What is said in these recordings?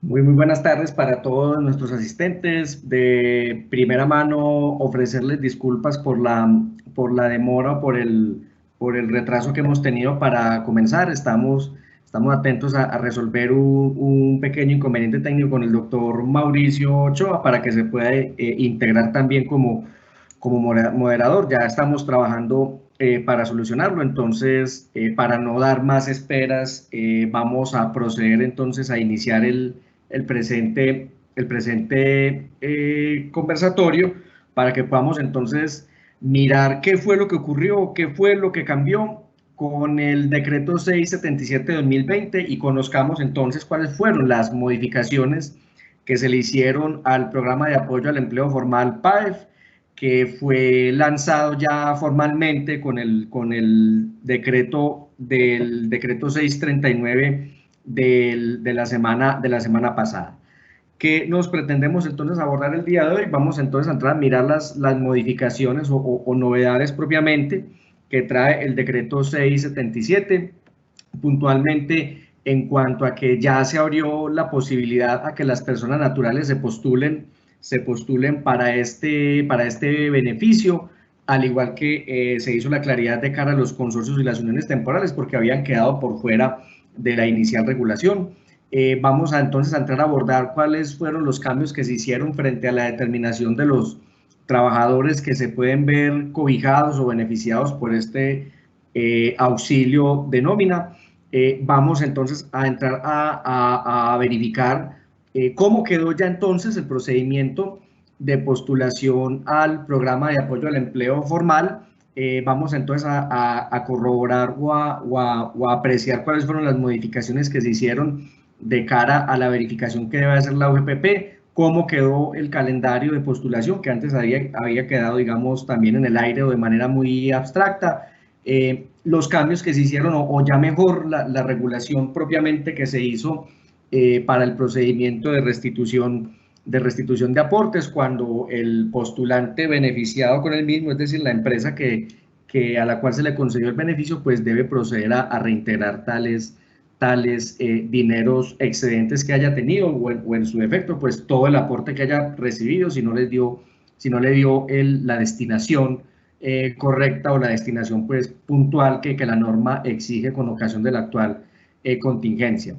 Muy buenas tardes para todos nuestros asistentes. De primera mano, ofrecerles disculpas por la demora o por el retraso que hemos tenido para comenzar. Estamos atentos a resolver un pequeño inconveniente técnico con el doctor Mauricio Ochoa para que se pueda integrar también como moderador. Ya estamos trabajando para solucionarlo. Entonces, para no dar más esperas, vamos a proceder entonces a iniciar el presente conversatorio para que podamos entonces mirar qué fue lo que ocurrió, qué fue lo que cambió con el decreto 677 de 2020 y conozcamos entonces cuáles fueron las modificaciones que se le hicieron al programa de apoyo al empleo formal PAEF, que fue lanzado ya formalmente con el decreto 639 de la semana pasada. ¿Qué nos pretendemos entonces abordar el día de hoy? Vamos entonces a entrar a mirar las modificaciones o novedades propiamente que trae el decreto 677, puntualmente en cuanto a que ya se abrió la posibilidad a que las personas naturales se postulen para este beneficio, al igual que se hizo la claridad de cara a los consorcios y las uniones temporales, porque habían quedado por fuera de la inicial regulación. Vamos entonces a entrar a abordar cuáles fueron los cambios que se hicieron frente a la determinación de los trabajadores que se pueden ver cobijados o beneficiados por este auxilio de nómina. Vamos entonces a entrar a verificar cómo quedó ya entonces el procedimiento de postulación al programa de apoyo al empleo formal. Vamos entonces a corroborar o a apreciar cuáles fueron las modificaciones que se hicieron de cara a la verificación que debe hacer la UGPP, cómo quedó el calendario de postulación, que antes había quedado, digamos, también en el aire o de manera muy abstracta, los cambios que se hicieron, o ya mejor, la regulación propiamente que se hizo para el procedimiento de restitución de aportes, cuando el postulante beneficiado con el mismo, es decir, la empresa a la cual se le concedió el beneficio, pues debe proceder a reintegrar tales dineros excedentes que haya tenido, o en su defecto, pues todo el aporte que haya recibido, si no le dio la destinación correcta, o la destinación pues puntual que la norma exige con ocasión de la actual contingencia.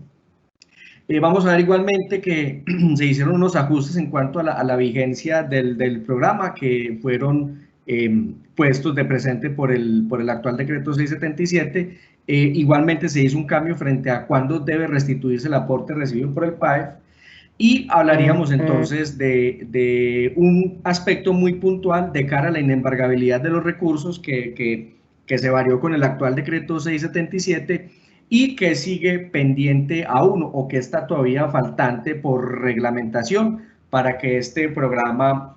Vamos a ver igualmente que se hicieron unos ajustes en cuanto a la vigencia del programa, que fueron puestos de presente por el actual decreto 677. Igualmente se hizo un cambio frente a cuándo debe restituirse el aporte recibido por el PAEF, y hablaríamos entonces de un aspecto muy puntual de cara a la inembargabilidad de los recursos que se varió con el actual decreto 677 y que sigue pendiente aún, o que está todavía faltante por reglamentación para que este programa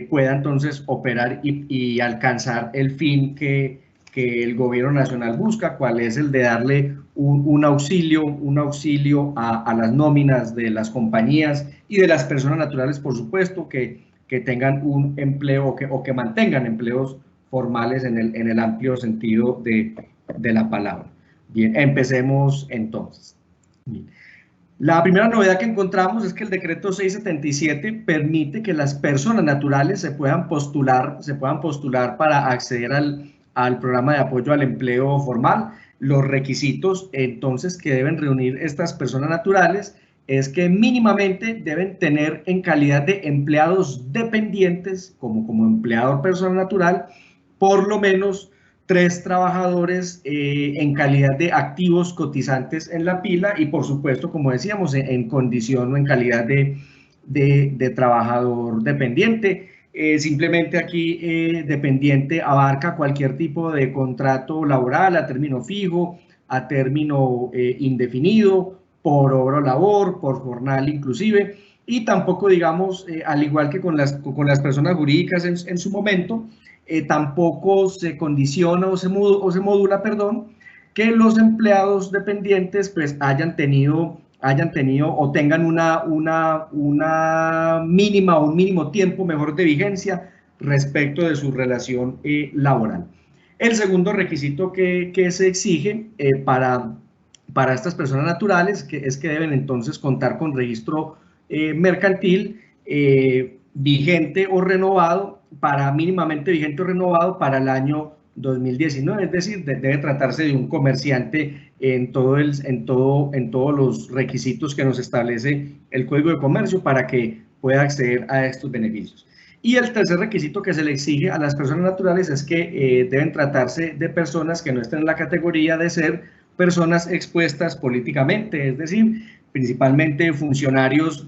pueda entonces operar y alcanzar el fin que el gobierno nacional busca, cuál es el de darle un auxilio a las nóminas de las compañías y de las personas naturales, por supuesto, que tengan un empleo o que mantengan empleos formales en el amplio sentido de la palabra. Bien, empecemos entonces. Bien. La primera novedad que encontramos es que el decreto 677 permite que las personas naturales se puedan postular para acceder al programa de apoyo al empleo formal. Los requisitos entonces que deben reunir estas personas naturales es que mínimamente deben tener, en calidad de empleados dependientes, como empleador persona natural, por lo menos 3 trabajadores en calidad de activos cotizantes en la pila, y por supuesto, como decíamos, en condición o en calidad de trabajador dependiente. Simplemente aquí dependiente abarca cualquier tipo de contrato laboral a término fijo, a término indefinido, por obra o labor, por jornal inclusive, y tampoco, digamos, al igual que con las personas jurídicas en su momento, tampoco se condiciona o se modula, que los empleados dependientes pues hayan tenido o tengan una mínima o un mínimo tiempo mejor de vigencia respecto de su relación laboral. El segundo requisito que se exige para para estas personas naturales es que deben entonces contar con registro mercantil vigente o renovado, mínimamente vigente o renovado para el año 2019, es decir, debe tratarse de un comerciante en todos los requisitos que nos establece el Código de Comercio para que pueda acceder a estos beneficios. Y el tercer requisito que se le exige a las personas naturales es que deben tratarse de personas que no estén en la categoría de ser personas expuestas políticamente, es decir, principalmente funcionarios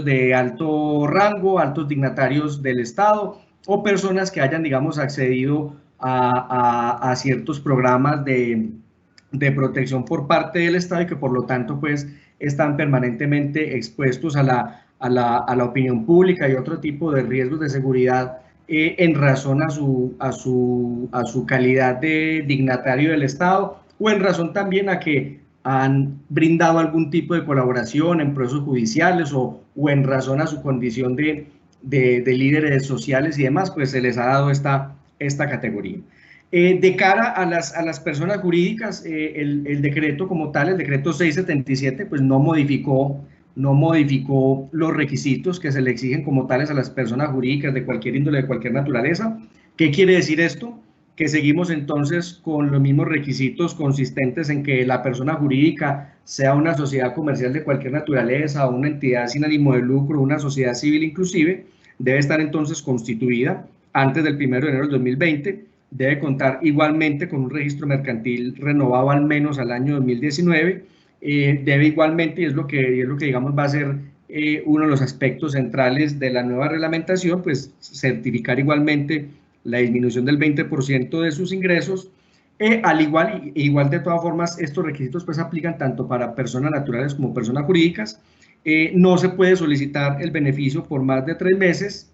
de alto rango, altos dignatarios del Estado o personas que hayan, digamos, accedido a ciertos programas de protección por parte del Estado y que por lo tanto pues están permanentemente expuestos a la opinión pública y otro tipo de riesgos de seguridad en razón a su calidad de dignatario del Estado o en razón también a que han brindado algún tipo de colaboración en procesos judiciales o en razón a su condición de líderes sociales y demás, pues se les ha dado esta categoría. De cara a las personas jurídicas, el decreto como tal, el decreto 677, pues no modificó los requisitos que se le exigen como tales a las personas jurídicas de cualquier índole, de cualquier naturaleza. ¿Qué quiere decir esto? Que seguimos entonces con los mismos requisitos consistentes en que la persona jurídica sea una sociedad comercial de cualquier naturaleza o una entidad sin ánimo de lucro, una sociedad civil inclusive, debe estar entonces constituida antes del 1 de enero del 2020, debe contar igualmente con un registro mercantil renovado al menos al año 2019, debe igualmente, y es lo que digamos va a ser uno de los aspectos centrales de la nueva reglamentación, pues certificar igualmente la disminución del 20% de sus ingresos. Igual de todas formas, estos requisitos pues aplican tanto para personas naturales como personas jurídicas. No se puede solicitar el beneficio por más de 3 meses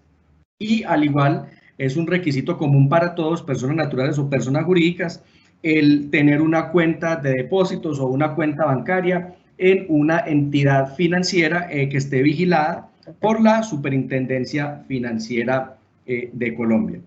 y al igual es un requisito común para todos, personas naturales o personas jurídicas, el tener una cuenta de depósitos o una cuenta bancaria en una entidad financiera que esté vigilada por la Superintendencia Financiera de Colombia.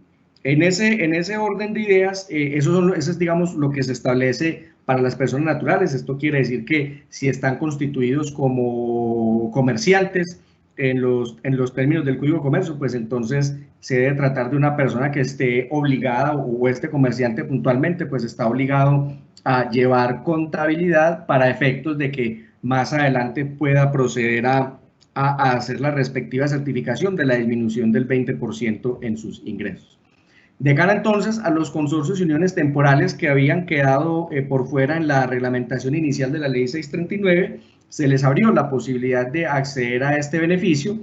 En ese orden de ideas, eso es, digamos, lo que se establece para las personas naturales. Esto quiere decir que si están constituidos como comerciantes en los términos del Código de Comercio, pues entonces se debe tratar de una persona que esté obligada o este comerciante puntualmente, pues está obligado a llevar contabilidad para efectos de que más adelante pueda proceder a hacer la respectiva certificación de la disminución del 20% en sus ingresos. De cara entonces a los consorcios y uniones temporales que habían quedado por fuera en la reglamentación inicial de la ley 639, se les abrió la posibilidad de acceder a este beneficio,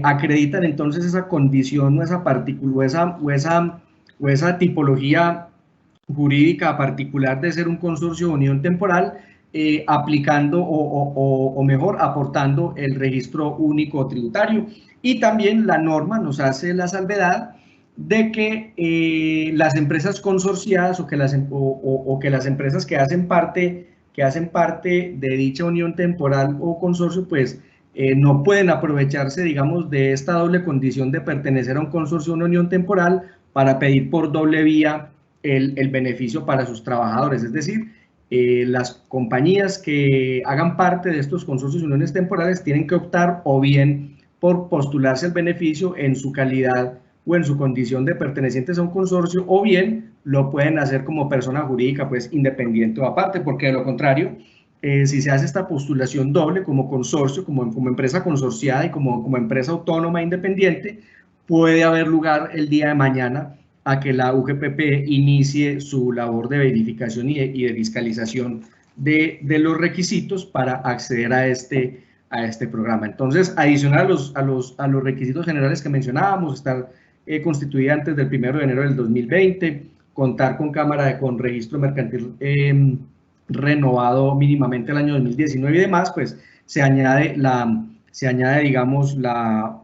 acreditan entonces esa condición o esa tipología jurídica particular de ser un consorcio o unión temporal, aplicando o mejor aportando el registro único tributario. Y también la norma nos hace la salvedad de que las empresas consorciadas o que las empresas que hacen parte de dicha unión temporal o consorcio, pues no pueden aprovecharse, digamos, de esta doble condición de pertenecer a un consorcio o una unión temporal para pedir por doble vía el beneficio para sus trabajadores. Es decir, las compañías que hagan parte de estos consorcios y uniones temporales tienen que optar o bien por postularse el beneficio en su calidad o en su condición de pertenecientes a un consorcio, o bien lo pueden hacer como persona jurídica, pues independiente o aparte, porque de lo contrario, si se hace esta postulación doble como consorcio, como empresa consorciada y como empresa autónoma independiente, puede haber lugar el día de mañana a que la UGPP inicie su labor de verificación y de fiscalización de los requisitos para acceder a este programa. Entonces, adicional a los requisitos generales que mencionábamos, estar constituida antes del 1 de enero del 2020, contar con registro mercantil renovado mínimamente el año 2019 y demás, pues se añade, digamos, la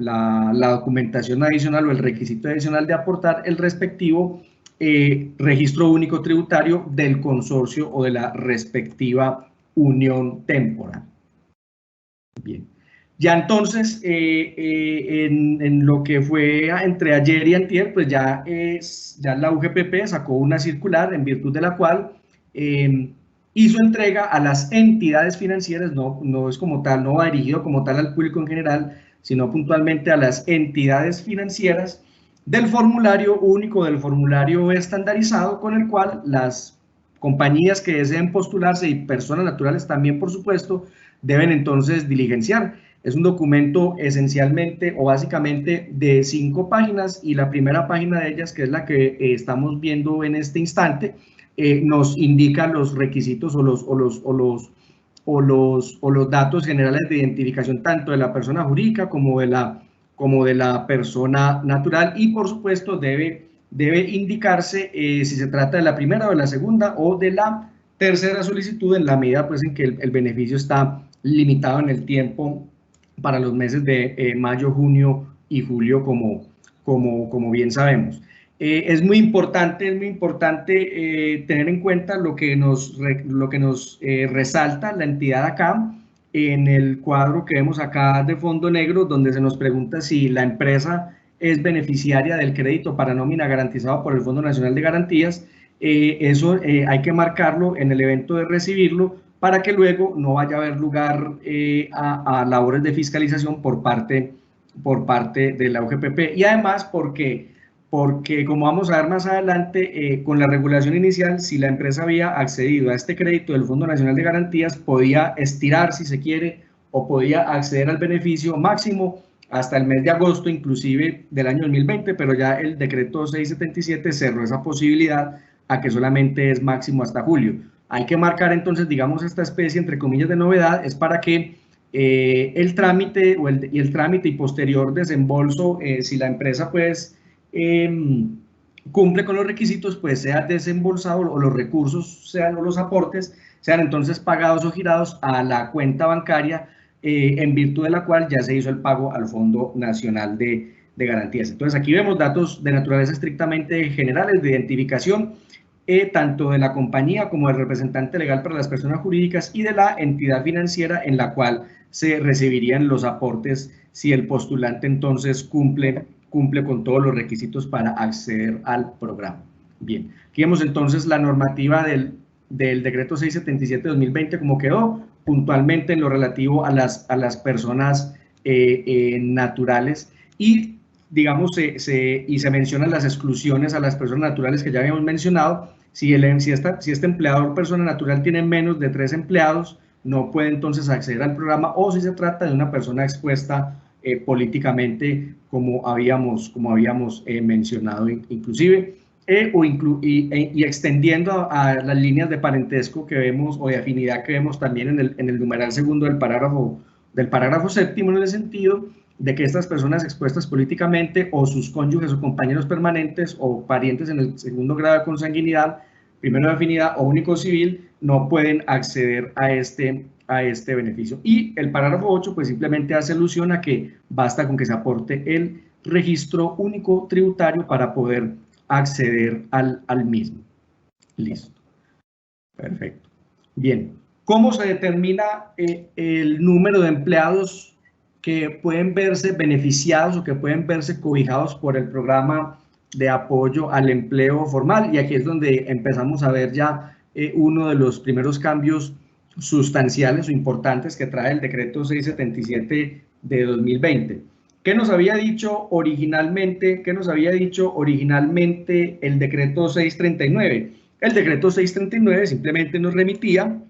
documentación adicional o el requisito adicional de aportar el respectivo registro único tributario del consorcio o de la respectiva unión temporal. Bien. Ya entonces, en lo que fue entre ayer y antier, pues ya la UGPP sacó una circular en virtud de la cual y su entrega a las entidades financieras, no es como tal, no va dirigido como tal al público en general, sino puntualmente a las entidades financieras del formulario único, del formulario estandarizado con el cual las compañías que deseen postularse y personas naturales también, por supuesto, deben entonces diligenciar. Es un documento esencialmente o básicamente de 5 páginas y la primera página de ellas, que es la que estamos viendo en este instante, nos indica los requisitos o los datos generales de identificación tanto de la persona jurídica como de la persona natural y por supuesto debe indicarse si se trata de la primera o de la segunda o de la tercera solicitud en la medida pues en que el beneficio está limitado en el tiempo para los meses de mayo, junio y julio como bien sabemos. Es muy importante tener en cuenta lo que nos resalta la entidad acá en el cuadro que vemos acá de fondo negro, donde se nos pregunta si la empresa es beneficiaria del crédito para nómina garantizado por el Fondo Nacional de Garantías. Eso hay que marcarlo en el evento de recibirlo para que luego no vaya a haber lugar a labores de fiscalización por parte de la UGPP y además porque como vamos a ver más adelante, con la regulación inicial, si la empresa había accedido a este crédito del Fondo Nacional de Garantías, podía estirar, si se quiere, o podía acceder al beneficio máximo hasta el mes de agosto, inclusive del año 2020, pero ya el decreto 677 cerró esa posibilidad a que solamente es máximo hasta julio. Hay que marcar entonces, digamos, esta especie, entre comillas, de novedad, es para que el trámite el trámite y posterior desembolso, si la empresa pues cumple con los requisitos, pues sea desembolsado o los recursos sean o los aportes sean entonces pagados o girados a la cuenta bancaria en virtud de la cual ya se hizo el pago al Fondo Nacional de Garantías. Entonces aquí vemos datos de naturaleza estrictamente generales de identificación tanto de la compañía como del representante legal para las personas jurídicas y de la entidad financiera en la cual se recibirían los aportes si el postulante entonces cumple con todos los requisitos para acceder al programa. Bien, aquí vemos entonces la normativa del decreto 677-2020 como quedó, puntualmente en lo relativo a las personas naturales y digamos y se mencionan las exclusiones a las personas naturales que ya habíamos mencionado. Si este empleador persona natural tiene menos de 3 empleados, no puede entonces acceder al programa, o si se trata de una persona expuesta políticamente, como habíamos mencionado inclusive, y extendiendo a las líneas de parentesco que vemos o de afinidad que vemos también en el numeral segundo del parágrafo séptimo, en el sentido de que estas personas expuestas políticamente o sus cónyuges o compañeros permanentes o parientes en el segundo grado de consanguinidad, primero de afinidad o único civil, no pueden acceder a este beneficio. Y el parágrafo 8 pues simplemente hace alusión a que basta con que se aporte el registro único tributario para poder acceder al mismo. Listo. Perfecto. Bien. ¿Cómo se determina el número de empleados que pueden verse beneficiados o que pueden verse cobijados por el programa de apoyo al empleo formal? Y aquí es donde empezamos a ver ya uno de los primeros cambios sustanciales o importantes que trae el decreto 677 de 2020. ¿Qué nos había dicho originalmente el decreto 639? El decreto 639 simplemente nos remitía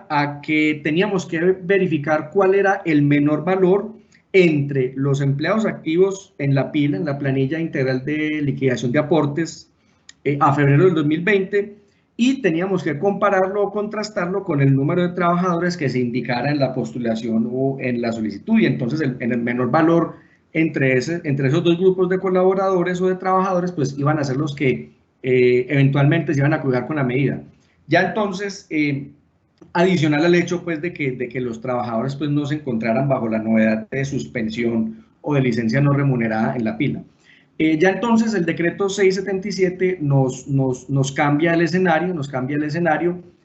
a que teníamos que verificar cuál era el menor valor entre los empleados activos en la PILA, en la planilla integral de liquidación de aportes, a febrero del 2020, y teníamos que compararlo o contrastarlo con el número de trabajadores que se indicara en la postulación o en la solicitud, y entonces en el menor valor entre esos dos grupos de colaboradores o de trabajadores, pues iban a ser los que eventualmente se iban a cuidar con la medida. Ya entonces, adicional al hecho pues de que los trabajadores pues no se encontraran bajo la novedad de suspensión o de licencia no remunerada en la pila. Ya entonces el decreto 677 nos cambia el escenario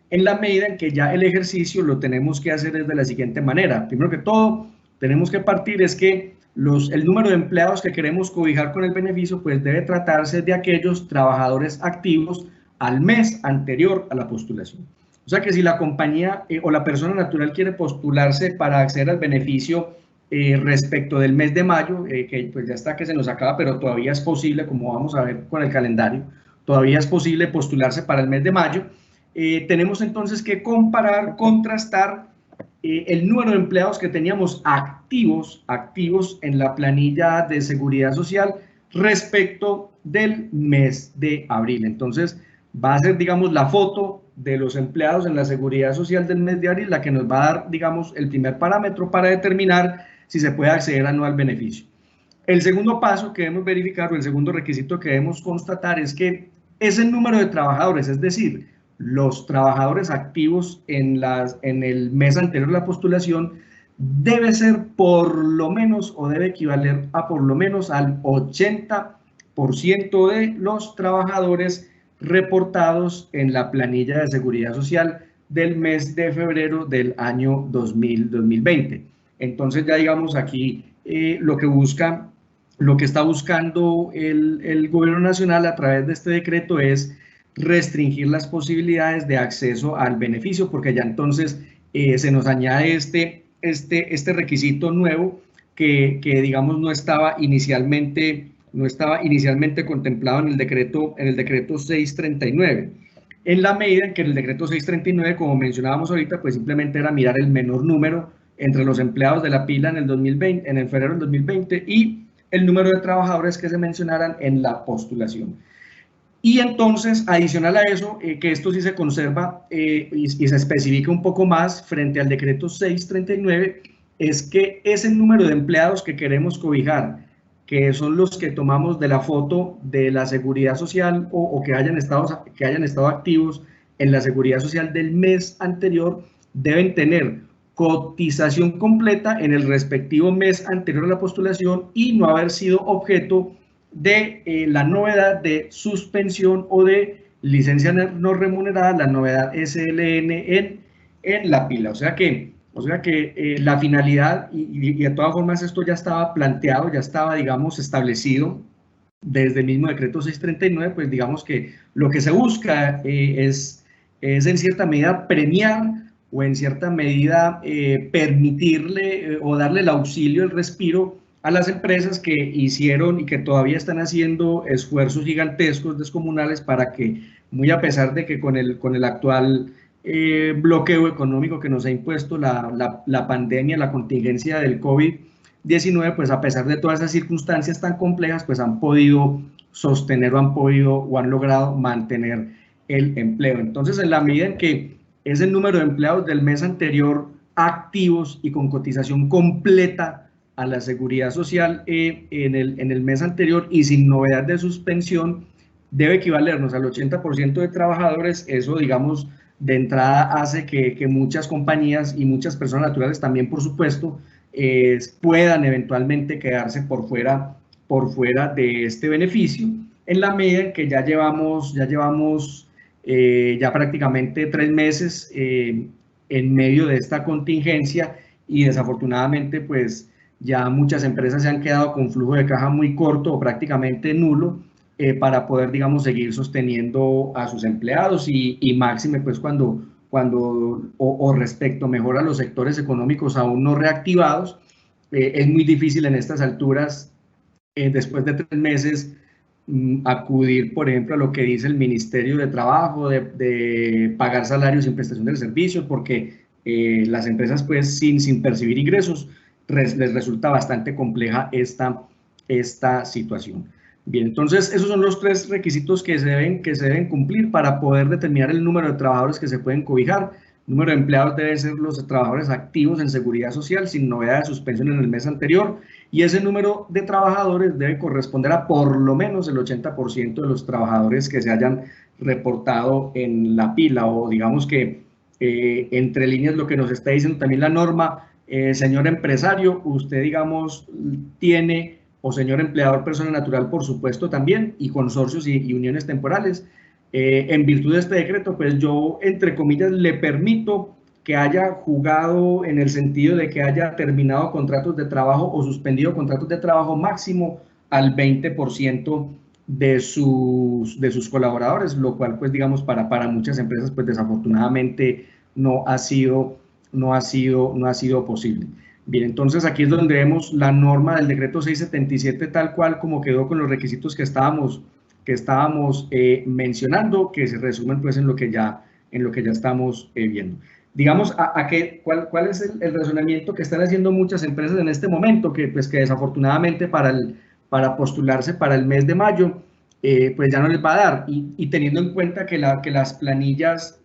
en la medida en que ya el ejercicio lo tenemos que hacer de la siguiente manera. Primero que todo, tenemos que partir es que el número de empleados que queremos cobijar con el beneficio pues debe tratarse de aquellos trabajadores activos al mes anterior a la postulación. O sea que si la compañía o la persona natural quiere postularse para acceder al beneficio respecto del mes de mayo, que pues ya está que se nos acaba, pero todavía es posible, como vamos a ver con el calendario, todavía es posible postularse para el mes de mayo, tenemos entonces que comparar, contrastar el número de empleados que teníamos activos en la planilla de seguridad social respecto del mes de abril. Entonces, va a ser, digamos, la foto de los empleados en la seguridad social del mes de abril la que nos va a dar, digamos, el primer parámetro para determinar si se puede acceder o no al beneficio. El segundo paso que debemos verificar o el segundo requisito que debemos constatar es que ese número de trabajadores, es decir, los trabajadores activos en el mes anterior a la postulación, debe ser por lo menos o debe equivaler a por lo menos al 80% de los trabajadores reportados en la planilla de seguridad social del mes de febrero del año 2020. Entonces ya digamos aquí lo que está buscando el gobierno nacional a través de este decreto es restringir las posibilidades de acceso al beneficio, porque ya entonces se nos añade este requisito nuevo que digamos no estaba inicialmente contemplado en el decreto 639. En la medida en que en el decreto 639, como mencionábamos ahorita, pues simplemente era mirar el menor número entre los empleados de la pila en el 2020, en el febrero del 2020 y el número de trabajadores que se mencionaran en la postulación. Y entonces, adicional a eso, que esto sí se conserva y se especifica un poco más frente al decreto 639, es que ese número de empleados que queremos cobijar, que son los que tomamos de la foto de la seguridad social o que hayan estado activos en la seguridad social del mes anterior, deben tener cotización completa en el respectivo mes anterior a la postulación y no haber sido objeto de la novedad de suspensión o de licencia no remunerada, la novedad SLN en la pila. O sea que la finalidad, y de todas formas esto ya estaba planteado, ya estaba, digamos, establecido desde el mismo decreto 639, pues digamos que lo que se busca es en cierta medida premiar o en cierta medida permitirle o darle el auxilio, el respiro a las empresas que hicieron y que todavía están haciendo esfuerzos gigantescos descomunales para que, muy a pesar de que con el actual bloqueo económico que nos ha impuesto la pandemia, la contingencia del COVID-19, pues a pesar de todas esas circunstancias tan complejas, pues han podido sostener o han logrado mantener el empleo. Entonces, en la medida en que es el número de empleados del mes anterior activos y con cotización completa a la seguridad social en el mes anterior y sin novedad de suspensión, debe equivalernos al 80% de trabajadores. Eso, digamos, de entrada hace que muchas compañías y muchas personas naturales también, por supuesto, puedan eventualmente quedarse por fuera de este beneficio, en la medida en que ya llevamos prácticamente 3 meses en medio de esta contingencia y desafortunadamente pues ya muchas empresas se han quedado con flujo de caja muy corto o prácticamente nulo para poder, digamos, seguir sosteniendo a sus empleados y máxime pues cuando respecto mejor a los sectores económicos aún no reactivados, es muy difícil en estas alturas, después de 3 meses, acudir, por ejemplo, a lo que dice el Ministerio de Trabajo, de pagar salarios sin prestación del servicio, porque las empresas, pues, sin percibir ingresos, les resulta bastante compleja esta situación. Bien, entonces, esos son los 3 requisitos que se deben cumplir para poder determinar el número de trabajadores que se pueden cobijar. El número de empleados debe ser los trabajadores activos en seguridad social sin novedad de suspensión en el mes anterior, y ese número de trabajadores debe corresponder a por lo menos el 80% de los trabajadores que se hayan reportado en la pila, o digamos que entre líneas lo que nos está diciendo también la norma, señor empresario, usted, digamos, tiene, o señor empleador, persona natural, por supuesto también, y consorcios y uniones temporales, en virtud de este decreto, pues yo, entre comillas, le permito que haya jugado en el sentido de que haya terminado contratos de trabajo o suspendido contratos de trabajo máximo al 20% de sus colaboradores, lo cual, pues, digamos, para muchas empresas, pues, desafortunadamente no ha sido posible. Bien, entonces aquí es donde vemos la norma del decreto 677 tal cual como quedó con los requisitos que estábamos mencionando, que se resumen, pues, en lo que ya estamos viendo. Digamos, ¿cuál es el razonamiento que están haciendo muchas empresas en este momento? Que, pues, que desafortunadamente para postularse para el mes de mayo, pues ya no les va a dar. Y teniendo en cuenta que las planillas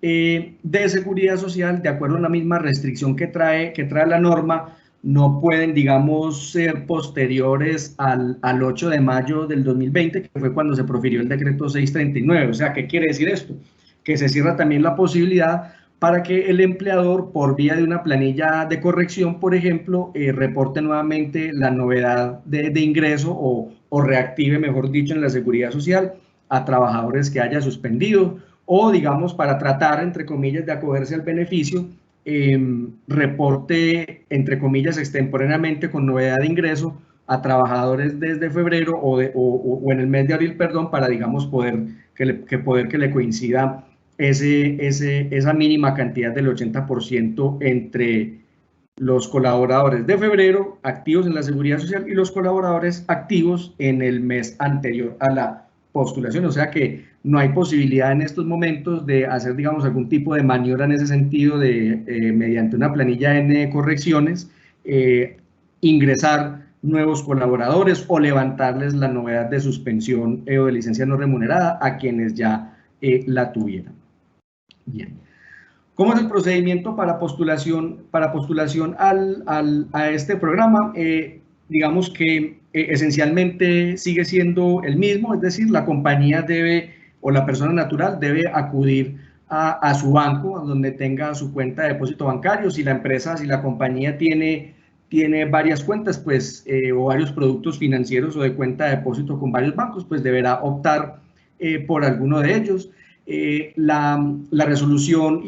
de seguridad social, de acuerdo a la misma restricción que trae la norma, no pueden, digamos, ser posteriores al 8 de mayo del 2020, que fue cuando se profirió el decreto 639. O sea, ¿qué quiere decir esto? Que se cierra también la posibilidad para que el empleador, por vía de una planilla de corrección, por ejemplo, reporte nuevamente la novedad de ingreso o reactive, mejor dicho, en la seguridad social a trabajadores que haya suspendido, o, digamos, para tratar, entre comillas, de acogerse al beneficio, reporte, entre comillas, extemporáneamente con novedad de ingreso a trabajadores desde febrero o en el mes de abril, perdón, para, digamos, poder que le coincida esa mínima cantidad del 80% entre los colaboradores de febrero activos en la seguridad social y los colaboradores activos en el mes anterior a la postulación. O sea que no hay posibilidad en estos momentos de hacer, digamos, algún tipo de maniobra en ese sentido de, mediante una planilla N de correcciones, ingresar nuevos colaboradores o levantarles la novedad de suspensión o de licencia no remunerada a quienes ya la tuvieran. Bien. ¿Cómo es el procedimiento para postulación a este programa? Digamos que esencialmente sigue siendo el mismo, es decir, la compañía debe, o la persona natural debe acudir a su banco, donde tenga su cuenta de depósito bancario. Si la compañía tiene varias cuentas, pues, o varios productos financieros o de cuenta de depósito con varios bancos, pues deberá optar por alguno de ellos. La resolución,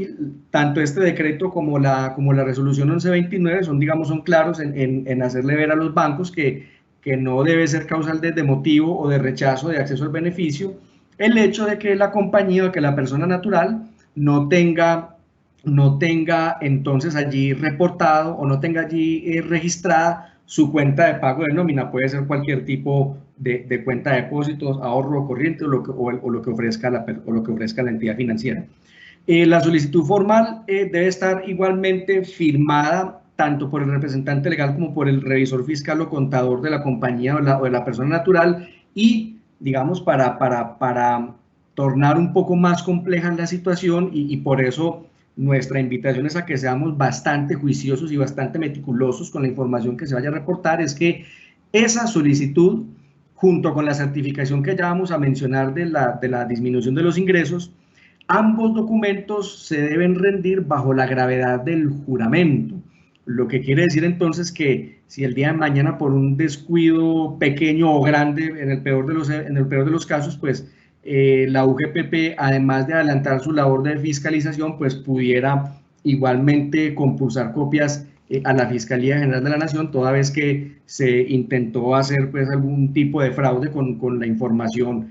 tanto este decreto como la resolución 1129 son claros en hacerle ver a los bancos que no debe ser causal de motivo o de rechazo de acceso al beneficio el hecho de que la compañía o que la persona natural no tenga entonces allí reportado o no tenga allí registrada su cuenta de pago de nómina. Puede ser cualquier tipo de cuenta de depósitos, ahorro corriente o lo que ofrezca la entidad financiera. La solicitud formal debe estar igualmente firmada tanto por el representante legal como por el revisor fiscal o contador de la compañía o de la persona natural, y, digamos, para tornar un poco más compleja la situación, y por eso nuestra invitación es a que seamos bastante juiciosos y bastante meticulosos con la información que se vaya a reportar, es que esa solicitud, junto con la certificación que ya vamos a mencionar de la disminución de los ingresos, ambos documentos se deben rendir bajo la gravedad del juramento, lo que quiere decir entonces que si el día de mañana, por un descuido pequeño o grande, en el peor de los casos, pues la UGPP, además de adelantar su labor de fiscalización, pues pudiera igualmente compulsar copias a la Fiscalía General de la Nación, toda vez que se intentó hacer, pues, algún tipo de fraude con la información,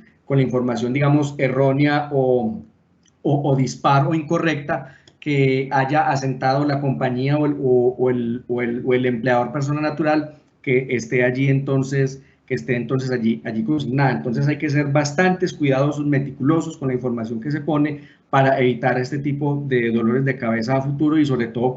digamos, errónea o dispar o incorrecta que haya asentado la compañía o el empleador persona natural que esté entonces allí consignada. Entonces hay que ser bastantes cuidadosos, meticulosos con la información que se pone para evitar este tipo de dolores de cabeza a futuro, y sobre todo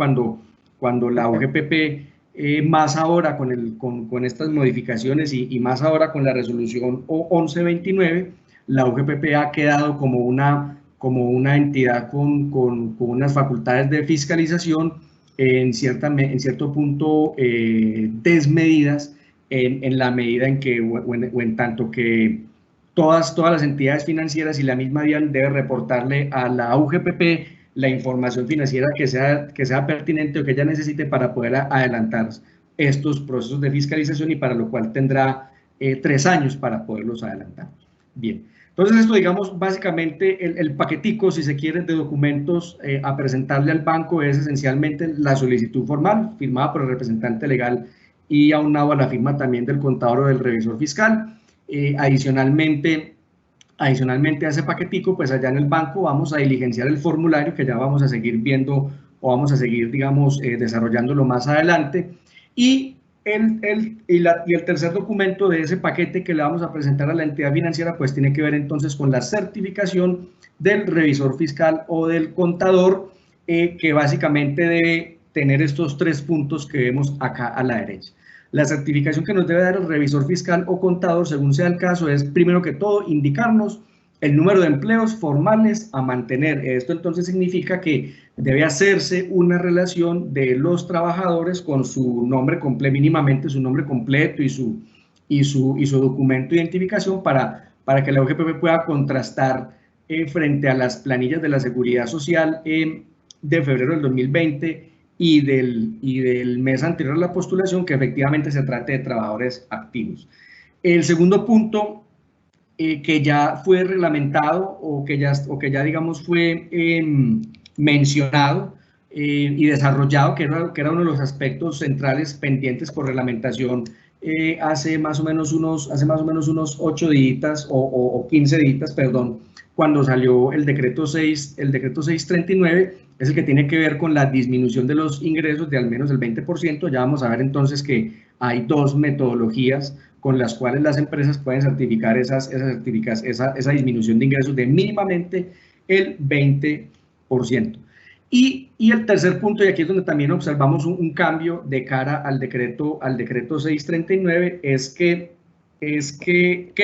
cuando la UGPP, más ahora con estas modificaciones y más ahora con la resolución 1129, la UGPP ha quedado como una entidad con unas facultades de fiscalización en cierto punto desmedidas, en la medida en que, o en tanto que todas las entidades financieras y la misma DIAN debe reportarle a la UGPP la información financiera que sea pertinente o que ella necesite para poder adelantar estos procesos de fiscalización, y para lo cual tendrá 3 años para poderlos adelantar. Bien. Entonces, esto, digamos, básicamente el paquetico, si se quiere, de documentos a presentarle al banco es esencialmente la solicitud formal firmada por el representante legal y aunado a la firma también del contador o del revisor fiscal. Adicionalmente a ese paquetico, pues allá en el banco vamos a diligenciar el formulario que ya vamos a seguir viendo o vamos a seguir, digamos, desarrollándolo más adelante. Y el tercer documento de ese paquete que le vamos a presentar a la entidad financiera, pues tiene que ver entonces con la certificación del revisor fiscal o del contador, que básicamente debe tener estos 3 puntos que vemos acá a la derecha. La certificación que nos debe dar el revisor fiscal o contador, según sea el caso, es primero que todo indicarnos el número de empleos formales a mantener. Esto entonces significa que debe hacerse una relación de los trabajadores con su nombre completo, mínimamente su nombre completo y su documento de identificación para que la UGPP pueda contrastar frente a las planillas de la Seguridad Social de febrero del 2020 y del mes anterior a la postulación, que efectivamente se trate de trabajadores activos. El segundo punto que ya fue reglamentado o que ya digamos fue mencionado y desarrollado, que era uno de los aspectos centrales pendientes por reglamentación hace más o menos unos 8 días o 15 días, perdón, cuando salió el decreto 639, es el que tiene que ver con la disminución de los ingresos de al menos el 20%. Ya vamos a ver entonces que hay 2 metodologías con las cuales las empresas pueden certificar esa disminución de ingresos de mínimamente el 20%. Y el tercer punto, y aquí es donde también observamos un cambio de cara al decreto 639, es que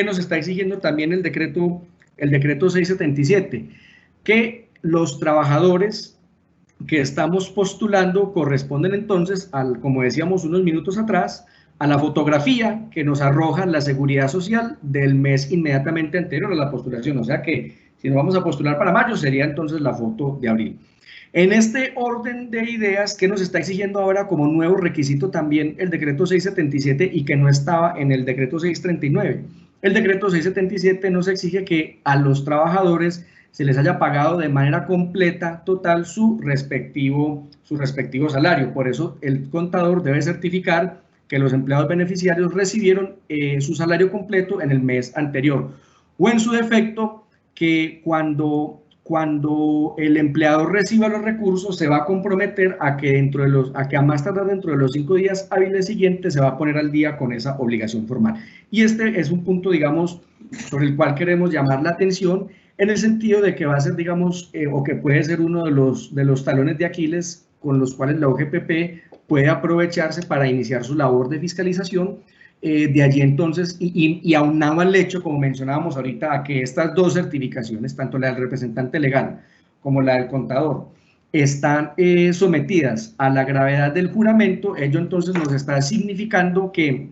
nos está exigiendo también el decreto 677, que los trabajadores que estamos postulando corresponden entonces, como decíamos unos minutos atrás, a la fotografía que nos arroja la Seguridad Social del mes inmediatamente anterior a la postulación. O sea que si nos vamos a postular para mayo, sería entonces la foto de abril. En este orden de ideas, ¿qué nos está exigiendo ahora como nuevo requisito también el decreto 677 y que no estaba en el decreto 639? El decreto 677 nos exige que a los trabajadores se les haya pagado de manera completa, total, su respectivo salario. Por eso el contador debe certificar que los empleados beneficiarios recibieron su salario completo en el mes anterior. O en su defecto, que cuando el empleador reciba los recursos, se va a comprometer a que a más tardar dentro de los 5 días hábiles siguientes se va a poner al día con esa obligación formal. Y este es un punto, digamos, sobre el cual queremos llamar la atención, en el sentido de que va a ser, digamos, o que puede ser uno de los talones de Aquiles con los cuales la UGPP puede aprovecharse para iniciar su labor de fiscalización. De allí entonces, y aunado al hecho, como mencionábamos ahorita, a que estas 2 certificaciones, tanto la del representante legal como la del contador, están sometidas a la gravedad del juramento, ello entonces nos está significando que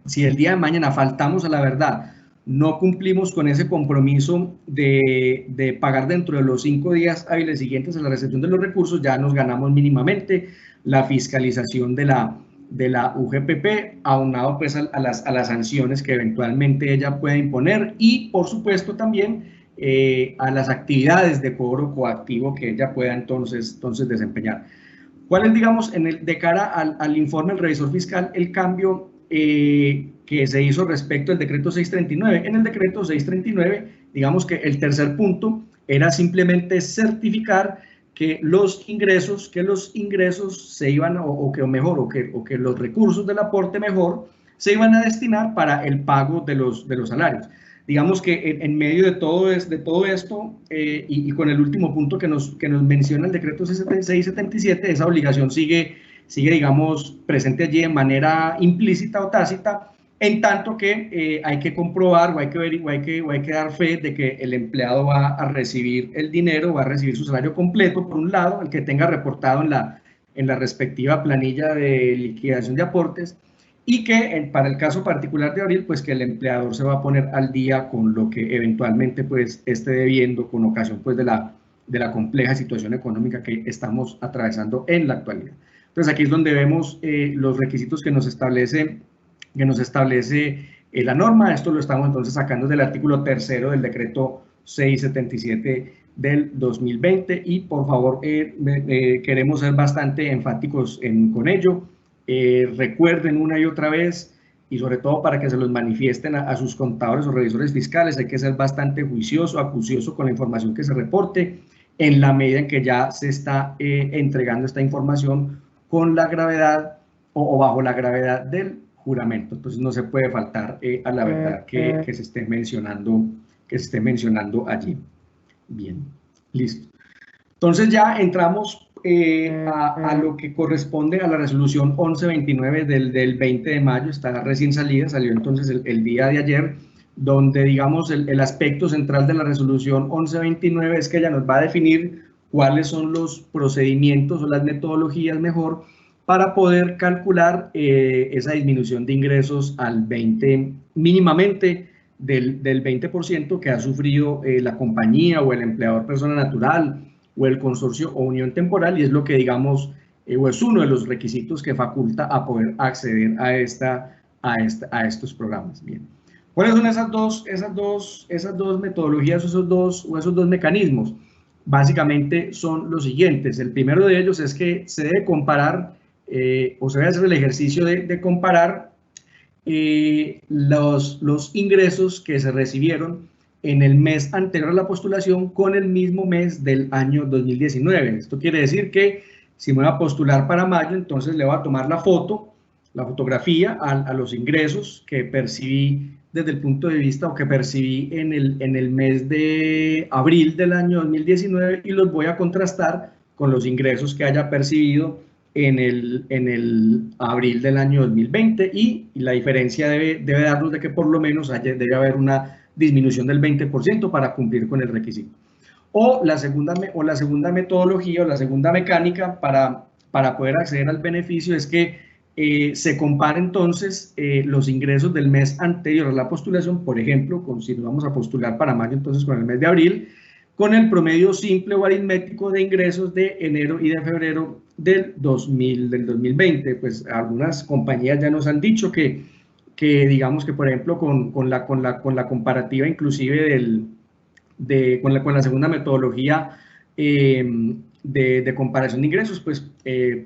si el día de mañana faltamos a la verdad, no cumplimos con ese compromiso de pagar dentro de los 5 días hábiles siguientes a la recepción de los recursos, ya nos ganamos mínimamente la fiscalización de la UGPP, aunado pues a las sanciones que eventualmente ella pueda imponer y por supuesto también a las actividades de cobro coactivo que ella pueda entonces desempeñar. ¿Cuál es, digamos, de cara al informe del revisor fiscal, el cambio que se hizo respecto al decreto 639? En el decreto 639, digamos que el tercer punto era simplemente certificar que los ingresos se iban, o que los recursos del aporte mejor se iban a destinar para el pago de los salarios. Digamos que en medio de todo esto y con el último punto que nos menciona el decreto 677, esa obligación sigue, digamos, presente allí de manera implícita o tácita, en tanto que hay que comprobar o hay que dar fe de que el empleado va a recibir el dinero, va a recibir su salario completo, por un lado, el que tenga reportado en la respectiva planilla de liquidación de aportes, y que para el caso particular de abril, pues que el empleador se va a poner al día con lo que eventualmente pues esté debiendo con ocasión pues de la compleja situación económica que estamos atravesando en la actualidad. Entonces aquí es donde vemos los requisitos que nos establece la norma. Esto lo estamos entonces sacando del artículo 3º del decreto 677 del 2020 y por favor queremos ser bastante enfáticos con ello. recuerden una y otra vez, y sobre todo para que se los manifiesten a sus contadores o revisores fiscales, hay que ser bastante juicioso, acucioso con la información que se reporte, en la medida en que ya se está entregando esta información con la gravedad o bajo la gravedad del juramento. Entonces no se puede faltar a la verdad que se esté mencionando allí. Bien, listo. Entonces ya entramos a lo que corresponde a la resolución 1129 del 20 de mayo, está recién salida, salió entonces el día de ayer, donde digamos el aspecto central de la resolución 1129 es que ella nos va a definir cuáles son los procedimientos o las metodologías mejor para poder calcular esa disminución de ingresos al 20, mínimamente del 20% que ha sufrido la compañía o el empleador persona natural o el consorcio o unión temporal, y es lo que digamos, o es uno de los requisitos que faculta a poder acceder a estos programas. Bien. ¿Cuáles son esas dos metodologías o esos dos mecanismos? Básicamente son los siguientes. El primero de ellos es que se debe comparar o se debe hacer el ejercicio de comparar los ingresos que se recibieron en el mes anterior a la postulación con el mismo mes del año 2019. Esto quiere decir que si me voy a postular para mayo, entonces le voy a tomar la fotografía a los ingresos que percibí desde el punto de vista o que percibí en el mes de abril del año 2019 y los voy a contrastar con los ingresos que haya percibido en el abril del año 2020 y la diferencia debe darnos de que por lo menos debe haber una disminución del 20% para cumplir con el requisito. O la segunda metodología o la segunda mecánica para poder acceder al beneficio es que se compara entonces los ingresos del mes anterior a la postulación, por ejemplo, si nos vamos a postular para mayo, entonces con el mes de abril, con el promedio simple o aritmético de ingresos de enero y de febrero del 2020. Pues algunas compañías ya nos han dicho que digamos que, por ejemplo, con la comparativa inclusive con la segunda metodología de comparación de ingresos, pues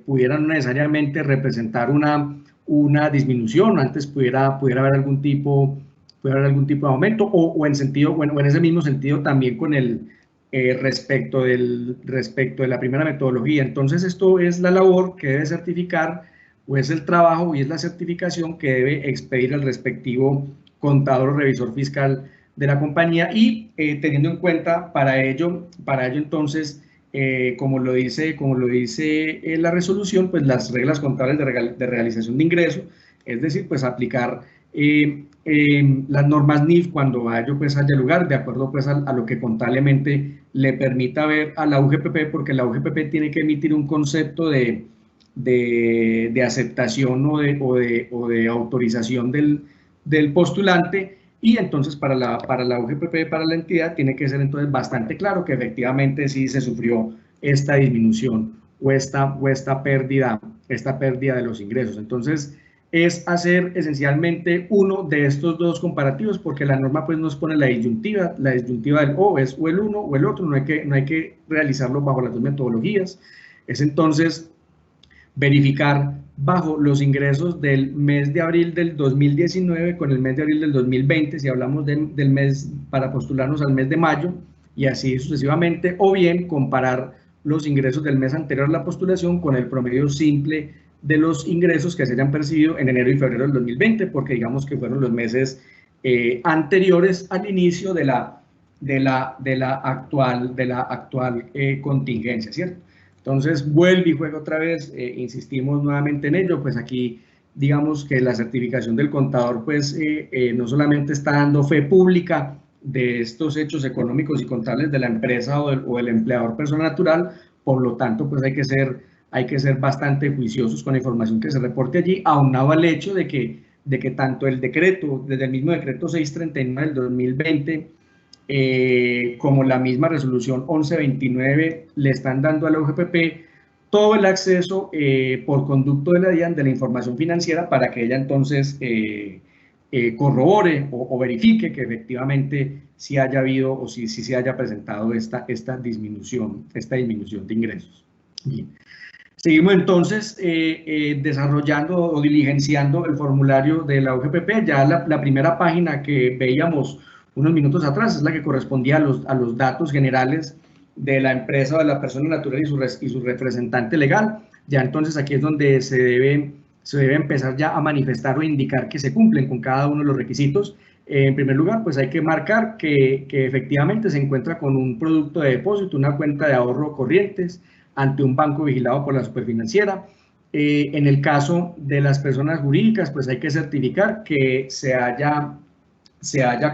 pudieran no necesariamente representar una disminución, antes pudiera haber algún tipo de aumento o en ese mismo sentido también con respecto de la primera metodología. Entonces esto es la labor que debe certificar o es el trabajo y es la certificación que debe expedir el respectivo contador o revisor fiscal de la compañía y teniendo en cuenta para ello entonces, como lo dice la resolución, pues las reglas contables de realización de ingresos, es decir, pues aplicar las normas NIF cuando a ello pues haya lugar, de acuerdo pues a lo que contablemente le permita ver a la UGPP, porque la UGPP tiene que emitir un concepto de aceptación o de autorización del postulante, y entonces para la UGPP, para la entidad, tiene que ser entonces bastante claro que efectivamente sí se sufrió esta disminución o esta pérdida de los ingresos. Entonces es hacer esencialmente uno de estos dos comparativos, porque la norma pues nos pone la disyuntiva del o es o el uno o el otro, no hay que realizarlo bajo las dos metodologías. Es entonces verificar bajo los ingresos del mes de abril del 2019 con el mes de abril del 2020, si hablamos del mes para postularnos al mes de mayo, y así sucesivamente, o bien comparar los ingresos del mes anterior a la postulación con el promedio simple de los ingresos que se hayan percibido en enero y febrero del 2020, porque digamos que fueron los meses anteriores al inicio de la actual contingencia, ¿cierto? Entonces vuelve y juega otra vez, insistimos nuevamente en ello, pues aquí digamos que la certificación del contador pues no solamente está dando fe pública de estos hechos económicos y contables de la empresa o del empleador persona natural, por lo tanto pues hay que ser bastante juiciosos con la información que se reporte allí, aunado al hecho de que tanto el decreto, desde el mismo decreto 639 del 2020, como la misma resolución 1129 le están dando a la UGPP todo el acceso por conducto de la DIAN de la información financiera para que ella entonces corrobore o verifique que efectivamente sí haya habido o sí se haya presentado esta disminución de ingresos. Bien. Seguimos entonces desarrollando o diligenciando el formulario de la UGPP. Ya la primera página que veíamos unos minutos atrás es la que correspondía a los datos generales de la empresa o de la persona natural y su representante legal. Ya entonces aquí es donde se debe empezar ya a manifestar o indicar que se cumplen con cada uno de los requisitos. En primer lugar, pues hay que marcar que efectivamente se encuentra con un producto de depósito, una cuenta de ahorro corrientes, ante un banco vigilado por la superfinanciera. En el caso de las personas jurídicas, pues hay que certificar que se haya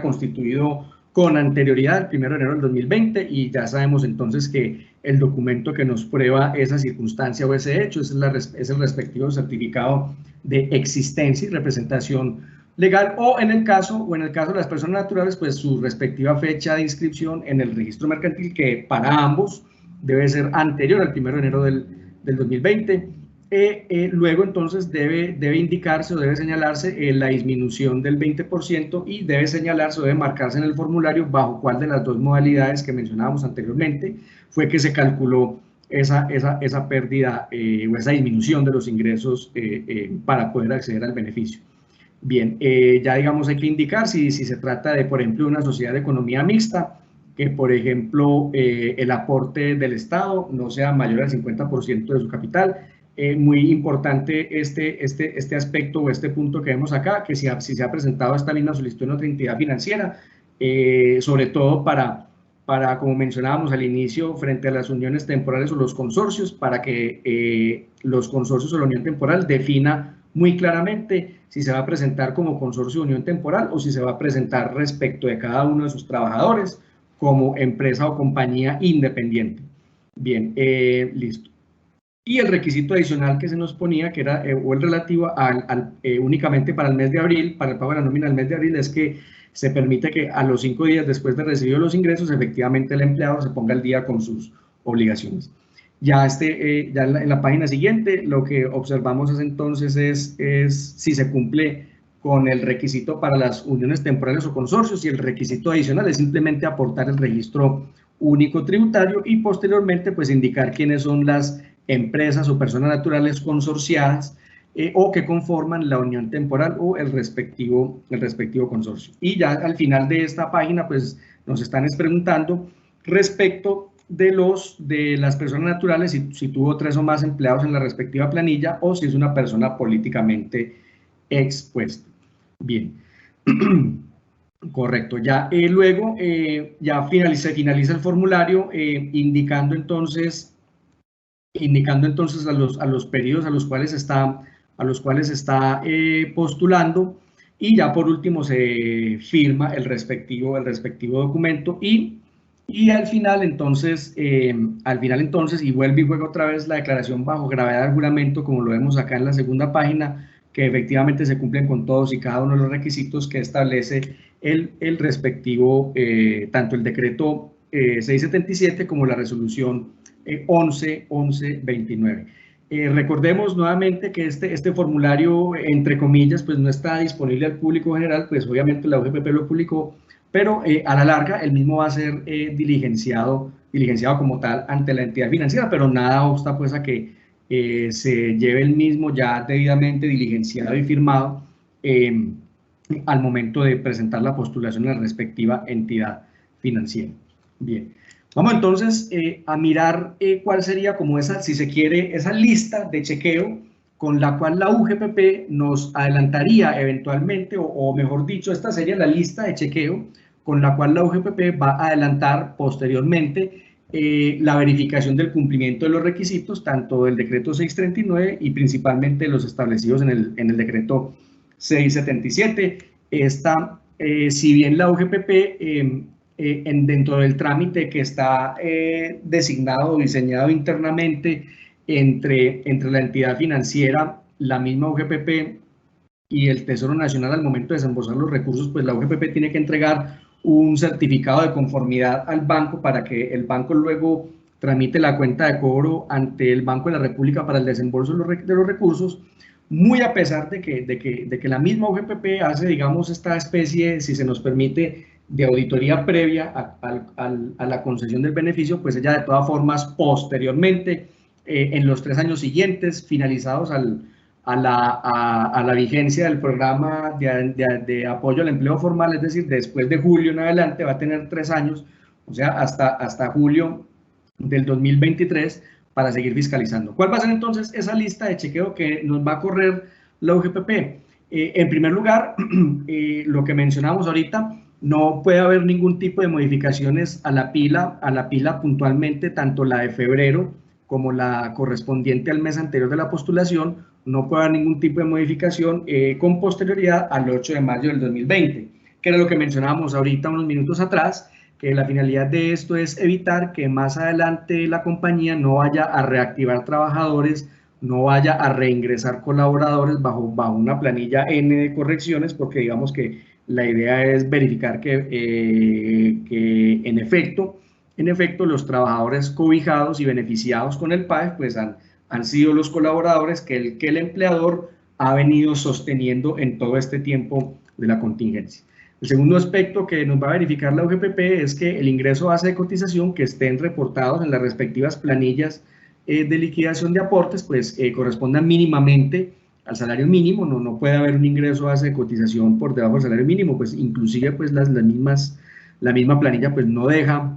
constituido con anterioridad el 1 de enero del 2020 y ya sabemos entonces que el documento que nos prueba esa circunstancia o ese hecho es el respectivo certificado de existencia y representación legal o en el caso de las personas naturales, pues su respectiva fecha de inscripción en el registro mercantil que para ambos debe ser anterior al 1 de enero del 2020. Luego entonces debe indicarse o debe señalarse la disminución del 20% y debe señalarse o debe marcarse en el formulario bajo cuál de las dos modalidades que mencionábamos anteriormente fue que se calculó esa pérdida o esa disminución de los ingresos para poder acceder al beneficio. Bien, ya digamos hay que indicar si se trata de, por ejemplo, una sociedad de economía mixta, que por ejemplo el aporte del Estado no sea mayor al 50% de su capital. Muy importante este aspecto o este punto que vemos acá, que si se ha presentado esta misma solicitud en otra entidad financiera, sobre todo para, como mencionábamos al inicio, frente a las uniones temporales o los consorcios, para que los consorcios o la unión temporal defina muy claramente si se va a presentar como consorcio de unión temporal o si se va a presentar respecto de cada uno de sus trabajadores como empresa o compañía independiente. Bien, listo. Y el requisito adicional que se nos ponía, que era o el relativo únicamente para el mes de abril, para el pago de la nómina del mes de abril, es que se permite que a los 5 días después de recibir los ingresos, efectivamente el empleado se ponga al día con sus obligaciones. Ya, ya en la página siguiente, lo que observamos es entonces es si se cumple con el requisito para las uniones temporales o consorcios y el requisito adicional es simplemente aportar el registro único tributario y posteriormente pues indicar quiénes son las empresas o personas naturales consorciadas o que conforman la unión temporal o el respectivo consorcio. Y ya al final de esta página pues nos están preguntando respecto de las personas naturales si tuvo 3 o más empleados en la respectiva planilla o si es una persona políticamente expuesta. Bien. Correcto, ya luego ya se finaliza el formulario indicando entonces a los periodos a los cuales está postulando y ya por último se firma el respectivo documento y al final entonces y vuelve y juega otra vez la declaración bajo gravedad del juramento como lo vemos acá en la segunda página que efectivamente se cumplen con todos y cada uno de los requisitos que establece el respectivo, tanto el decreto 677 como la resolución 1129. Recordemos nuevamente que este formulario, entre comillas, pues no está disponible al público general, pues obviamente la UGPP lo publicó, pero a la larga el mismo va a ser diligenciado como tal ante la entidad financiera, pero nada obsta pues a que se lleve el mismo ya debidamente diligenciado y firmado al momento de presentar la postulación a la respectiva entidad financiera. Bien, vamos entonces a mirar cuál sería como si se quiere, esa lista de chequeo con la cual la UGPP nos adelantaría eventualmente, o mejor dicho, esta sería la lista de chequeo con la cual la UGPP va a adelantar posteriormente la verificación del cumplimiento de los requisitos, tanto del decreto 639 y principalmente los establecidos en el decreto 677. Si bien la UGPP, dentro del trámite que está designado o diseñado internamente entre la entidad financiera, la misma UGPP y el Tesoro Nacional al momento de desembolsar los recursos, pues la UGPP tiene que entregar un certificado de conformidad al banco para que el banco luego tramite la cuenta de cobro ante el Banco de la República para el desembolso de los recursos, muy a pesar de que la misma UGPP hace, digamos, esta especie, si se nos permite, de auditoría previa a la concesión del beneficio, pues ella de todas formas posteriormente en los 3 años siguientes, finalizados a la vigencia del programa de apoyo al empleo formal, es decir, después de julio en adelante va a tener 3 años, o sea, hasta julio del 2023 para seguir fiscalizando. ¿Cuál va a ser entonces esa lista de chequeo que nos va a correr la UGPP? En primer lugar, lo que mencionamos ahorita, no puede haber ningún tipo de modificaciones a la pila puntualmente, tanto la de febrero como la correspondiente al mes anterior de la postulación, no puede haber ningún tipo de modificación con posterioridad al 8 de mayo del 2020, que era lo que mencionábamos ahorita unos minutos atrás, que la finalidad de esto es evitar que más adelante la compañía no vaya a reactivar trabajadores, no vaya a reingresar colaboradores bajo una planilla N de correcciones, porque digamos que la idea es verificar que en efecto los trabajadores cobijados y beneficiados con el PAE pues han sido los colaboradores que el empleador ha venido sosteniendo en todo este tiempo de la contingencia. El segundo aspecto que nos va a verificar la UGPP es que el ingreso base de cotización que estén reportados en las respectivas planillas de liquidación de aportes, pues correspondan mínimamente al salario mínimo. No puede haber un ingreso base de cotización por debajo del salario mínimo, pues inclusive pues la misma planilla pues no deja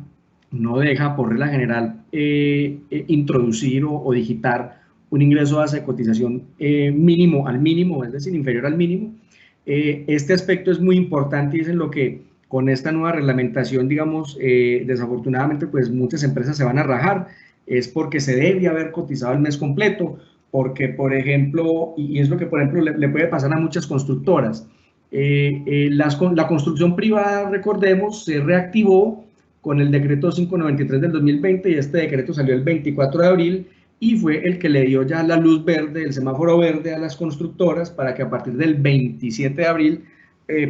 por regla general introducir o digitar un ingreso base de cotización mínimo al mínimo, es decir, inferior al mínimo. Este aspecto es muy importante y es en lo que con esta nueva reglamentación, digamos, desafortunadamente, pues muchas empresas se van a rajar, es porque se debe haber cotizado el mes completo, porque, por ejemplo, y es lo que, por ejemplo, le puede pasar a muchas constructoras. La construcción privada, recordemos, se reactivó con el decreto 593 del 2020 y este decreto salió el 24 de abril, y fue el que le dio ya la luz verde, el semáforo verde a las constructoras para que a partir del 27 de abril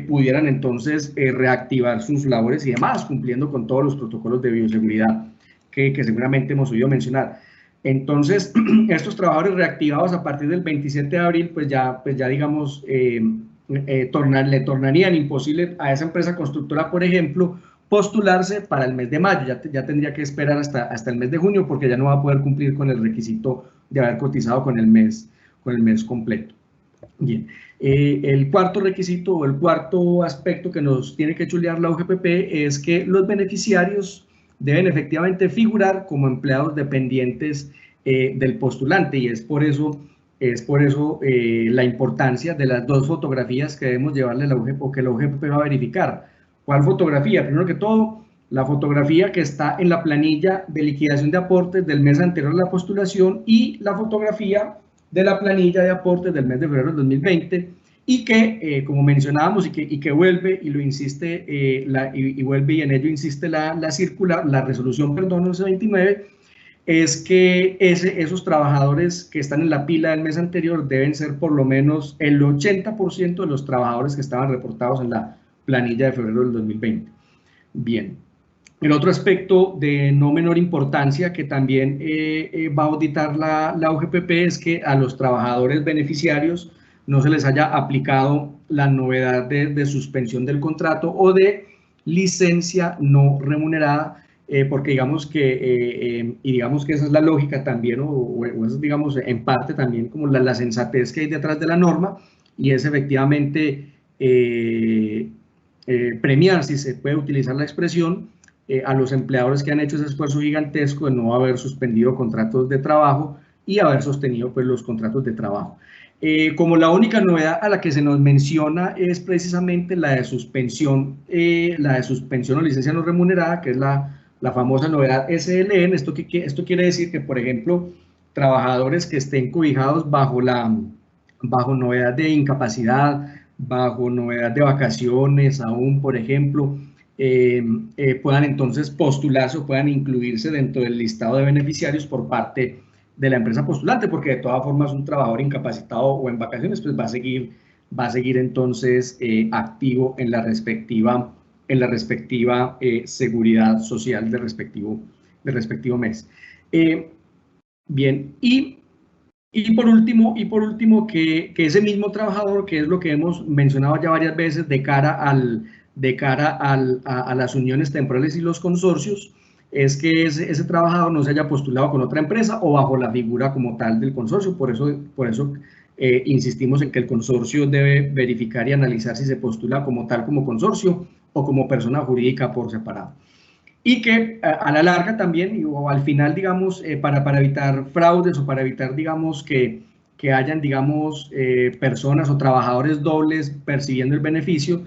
pudieran entonces reactivar sus labores y demás, cumpliendo con todos los protocolos de bioseguridad que seguramente hemos oído mencionar. Entonces, estos trabajadores reactivados a partir del 27 de abril, pues ya digamos, le tornarían imposible a esa empresa constructora, por ejemplo, postularse para el mes de mayo, ya tendría que esperar hasta el mes de junio porque ya no va a poder cumplir con el requisito de haber cotizado con el mes completo. Bien, el cuarto requisito o el cuarto aspecto que nos tiene que chulear la UGPP es que los beneficiarios deben efectivamente figurar como empleados dependientes del postulante, y es por eso la importancia de las dos fotografías que debemos llevarle a la UGPP o que la UGPP va a verificar. ¿Cuál fotografía? Primero que todo, la fotografía que está en la planilla de liquidación de aportes del mes anterior a la postulación y la fotografía de la planilla de aportes del mes de febrero del 2020, y que, como mencionábamos, y que vuelve y lo insiste, y vuelve y en ello insiste la circular, la resolución, perdón, 1129, es que esos trabajadores que están en la pila del mes anterior deben ser por lo menos el 80% de los trabajadores que estaban reportados en la planilla de febrero del 2020. Bien. El otro aspecto de no menor importancia que también va a auditar la UGPP es que a los trabajadores beneficiarios no se les haya aplicado la novedad de suspensión del contrato o de licencia no remunerada, porque digamos que esa es la lógica también, o es, digamos, en parte también como la sensatez que hay detrás de la norma, y es efectivamente premiar, si se puede utilizar la expresión, a los empleadores que han hecho ese esfuerzo gigantesco de no haber suspendido contratos de trabajo y haber sostenido pues los contratos de trabajo. Como la única novedad a la que se nos menciona es precisamente la de suspensión o licencia no remunerada, que es la famosa novedad SLN. Esto quiere decir que, por ejemplo, trabajadores que estén cobijados bajo novedad de incapacidad, bajo novedad de vacaciones aún, por ejemplo, puedan entonces postularse o puedan incluirse dentro del listado de beneficiarios por parte de la empresa postulante, porque de todas formas un trabajador incapacitado o en vacaciones pues va a seguir entonces activo en la respectiva seguridad social del respectivo mes. Bien, y por último que ese mismo trabajador, que es lo que hemos mencionado ya varias veces de cara a las uniones temporales y los consorcios, es que ese trabajador no se haya postulado con otra empresa o bajo la figura como tal del consorcio. Por eso insistimos en que el consorcio debe verificar y analizar si se postula como tal, como consorcio o como persona jurídica por separado. Y que a la larga también, o al final, digamos, para evitar fraudes o para evitar, digamos, que hayan, digamos, personas o trabajadores dobles percibiendo el beneficio,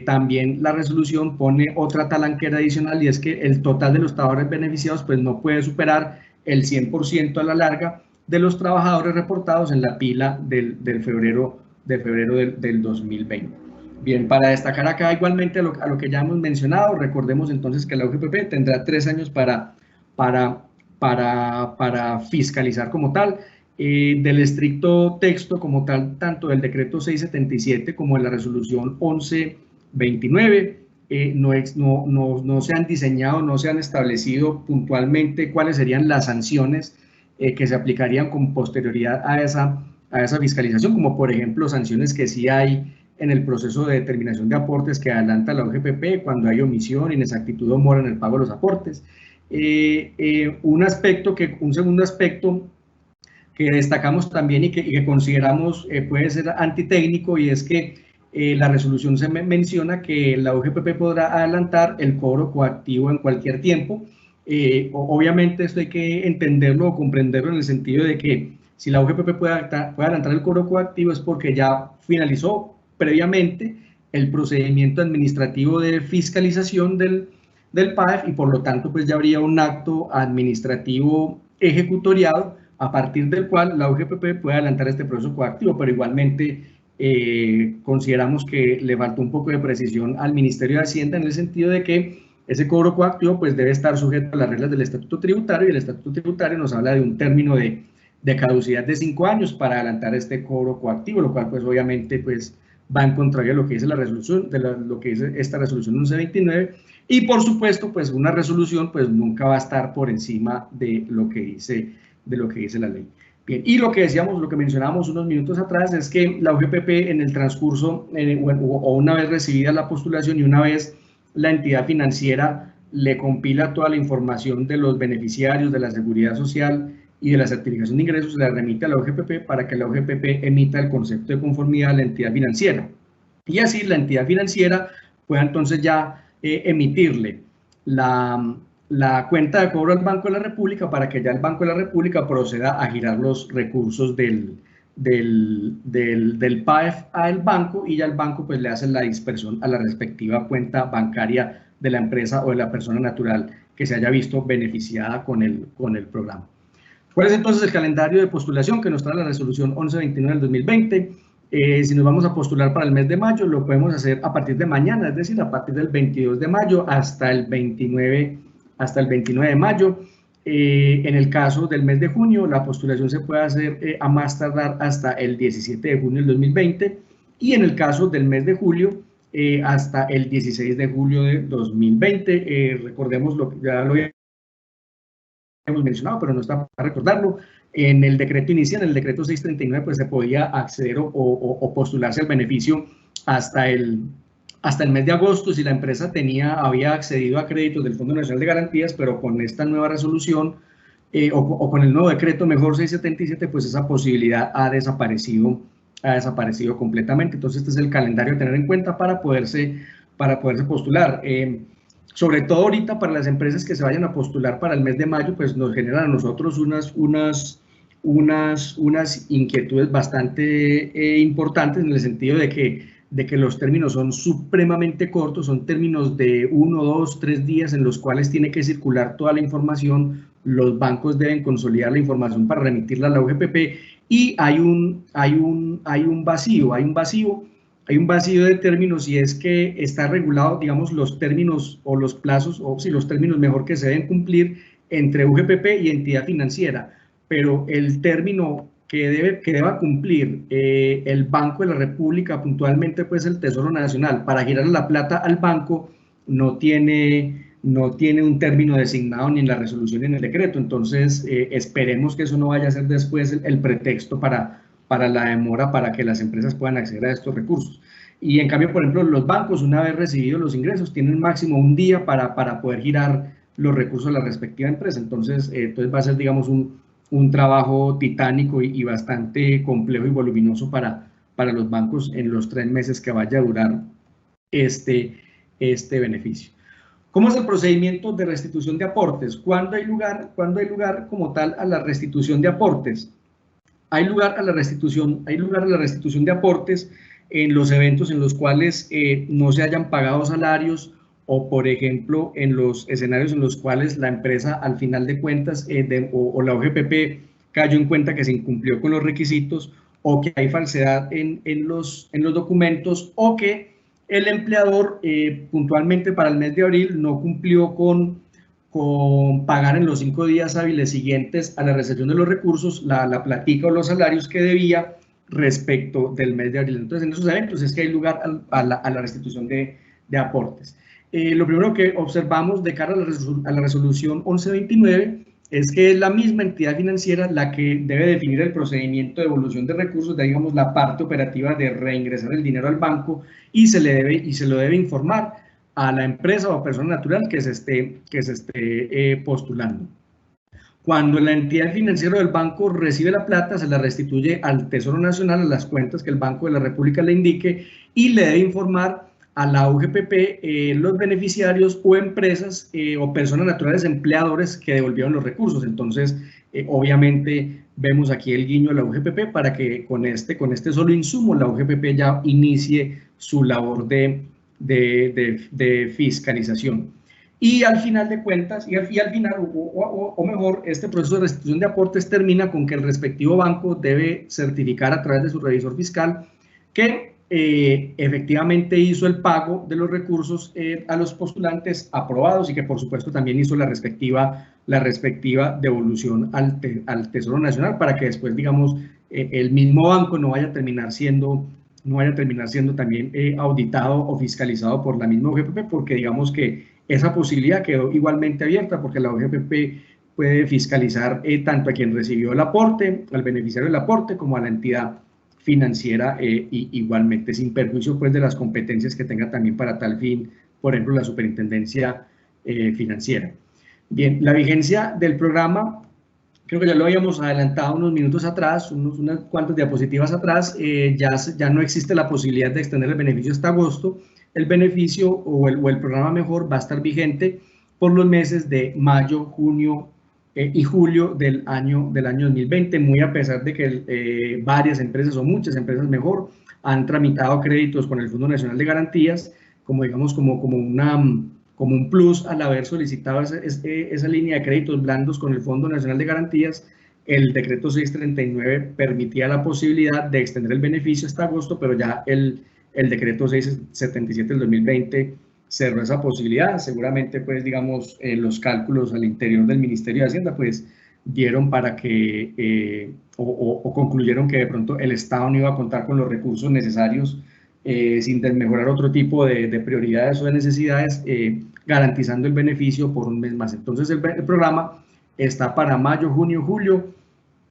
también la resolución pone otra talanquera adicional, y es que el total de los trabajadores beneficiados pues no puede superar el 100% a la larga de los trabajadores reportados en la pila del febrero del 2020. Bien, para destacar acá igualmente a lo que ya hemos mencionado, recordemos entonces que la UGPP tendrá 3 años para fiscalizar como tal. Del estricto texto como tal, tanto del decreto 677 como de la resolución 1129, no se han diseñado, no se han establecido puntualmente cuáles serían las sanciones que se aplicarían con posterioridad a esa fiscalización, como por ejemplo sanciones que sí hay en el proceso de determinación de aportes que adelanta la UGPP cuando hay omisión, inexactitud o mora en el pago de los aportes. Un segundo aspecto que destacamos también y que consideramos puede ser antitécnico, y es que la resolución se menciona que la UGPP podrá adelantar el cobro coactivo en cualquier tiempo. Obviamente esto hay que entenderlo o comprenderlo en el sentido de que si la UGPP puede adelantar el cobro coactivo es porque ya finalizó previamente el procedimiento administrativo de fiscalización del PAEF, y por lo tanto pues ya habría un acto administrativo ejecutoriado a partir del cual la UGPP puede adelantar este proceso coactivo, pero igualmente consideramos que le falta un poco de precisión al Ministerio de Hacienda en el sentido de que ese cobro coactivo pues debe estar sujeto a las reglas del Estatuto Tributario, y el Estatuto Tributario nos habla de un término de caducidad de 5 años para adelantar este cobro coactivo, lo cual pues obviamente pues va en contrario de lo que dice la resolución, lo que dice esta resolución 1129, y por supuesto pues una resolución pues nunca va a estar por encima de lo que dice la ley. Bien, y lo que decíamos, lo que mencionábamos unos minutos atrás, es que la UGPP en el transcurso, o una vez recibida la postulación y una vez la entidad financiera le compila toda la información de los beneficiarios, de la seguridad social y de la certificación de ingresos, se la remite a la UGPP para que la UGPP emita el concepto de conformidad a la entidad financiera. Y así la entidad financiera pueda entonces ya emitirle la cuenta de cobro al Banco de la República para que ya el Banco de la República proceda a girar los recursos del PAEF al banco, y ya el banco pues le hace la dispersión a la respectiva cuenta bancaria de la empresa o de la persona natural que se haya visto beneficiada con el programa. ¿Cuál es entonces el calendario de postulación que nos trae la resolución 1129 del 2020? Si nos vamos a postular para el mes de mayo, lo podemos hacer a partir de mañana, es decir, a partir del 22 de mayo hasta el 29 de mayo. En el caso del mes de junio, la postulación se puede hacer a más tardar hasta el 17 de junio del 2020, y en el caso del mes de julio, hasta el 16 de julio de 2020. Recordemos lo que ya lo hemos mencionado, pero no está para recordarlo. En el decreto inicial, en el decreto 639, pues se podía acceder o postularse al beneficio hasta el mes de agosto si la empresa había accedido a créditos del Fondo Nacional de Garantías, pero con esta nueva resolución o con el nuevo decreto mejor 677, pues esa posibilidad ha desaparecido completamente. Entonces este es el calendario a tener en cuenta para poderse postular. Sobre todo ahorita para las empresas que se vayan a postular para el mes de mayo, pues nos generan a nosotros unas inquietudes bastante importantes, en el sentido de que los términos son supremamente cortos, son términos de 1, 2, 3 días en los cuales tiene que circular toda la información, los bancos deben consolidar la información para remitirla a la UGPP, y hay un vacío de términos, y es que está regulado, digamos, los términos o los plazos, o si los términos mejor que se deben cumplir entre UGPP y entidad financiera, pero el término que deba cumplir el Banco de la República, puntualmente pues el Tesoro Nacional, para girar la plata al banco, no tiene un término designado ni en la resolución ni en el decreto. Entonces esperemos que eso no vaya a ser después el pretexto para la demora para que las empresas puedan acceder a estos recursos. Y en cambio, por ejemplo, los bancos, una vez recibidos los ingresos, tienen máximo un día para poder girar los recursos de la respectiva empresa. Entonces va a ser, digamos, un trabajo titánico y bastante complejo y voluminoso para los bancos en los 3 meses que vaya a durar este beneficio. ¿Cómo es el procedimiento de restitución de aportes? ¿Cuándo hay lugar como tal a la restitución de aportes? Hay lugar a la restitución de aportes en los eventos en los cuales no se hayan pagado salarios o, por ejemplo, en los escenarios en los cuales la empresa, al final de cuentas, o la OGPP cayó en cuenta que se incumplió con los requisitos, o que hay falsedad en los documentos, o que el empleador puntualmente para el mes de abril no cumplió con pagar en los 5 días hábiles siguientes a la recepción de los recursos la platica o los salarios que debía respecto del mes de abril. Entonces, en esos eventos es que hay lugar a la restitución de aportes. Lo primero que observamos de cara a la resolución 1129 es que es la misma entidad financiera la que debe definir el procedimiento de devolución de recursos, digamos, la parte operativa de reingresar el dinero al banco, y se lo debe informar a la empresa o persona natural que se esté postulando. Cuando la entidad financiera del banco recibe la plata, se la restituye al Tesoro Nacional, a las cuentas que el Banco de la República le indique, y le debe informar a la UGPP los beneficiarios o empresas o personas naturales empleadores que devolvieron los recursos. Entonces, obviamente, vemos aquí el guiño a la UGPP para que con este solo insumo la UGPP ya inicie su labor de fiscalización. Y al final de cuentas, o mejor, este proceso de restitución de aportes termina con que el respectivo banco debe certificar a través de su revisor fiscal que efectivamente hizo el pago de los recursos a los postulantes aprobados, y que por supuesto también hizo la respectiva devolución al Tesoro Nacional, para que después, digamos, el mismo banco no vaya a terminar siendo también auditado o fiscalizado por la misma OGPP, porque digamos que esa posibilidad quedó igualmente abierta, porque la OGPP puede fiscalizar tanto a quien recibió el aporte, al beneficiario del aporte, como a la entidad financiera, igualmente, sin perjuicio pues de las competencias que tenga también para tal fin, por ejemplo, la superintendencia financiera. Bien, la vigencia del programa, creo que ya lo habíamos adelantado unos minutos atrás, unas cuantas diapositivas atrás, ya no existe la posibilidad de extender el beneficio hasta agosto. El beneficio o el programa mejor va a estar vigente por los meses de mayo, junio y julio del año 2020, muy a pesar de que varias empresas o muchas empresas mejor han tramitado créditos con el Fondo Nacional de Garantías, como digamos como un plus al haber solicitado esa línea de créditos blandos con el Fondo Nacional de Garantías. El decreto 639 permitía la posibilidad de extender el beneficio hasta agosto, pero ya el decreto 677 del 2020 cerró esa posibilidad. Seguramente, pues, digamos, los cálculos al interior del Ministerio de Hacienda, pues, dieron para que, o concluyeron que de pronto el Estado no iba a contar con los recursos necesarios sin desmejorar otro tipo de prioridades o de necesidades, garantizando el beneficio por un mes más. Entonces, el programa está para mayo, junio, julio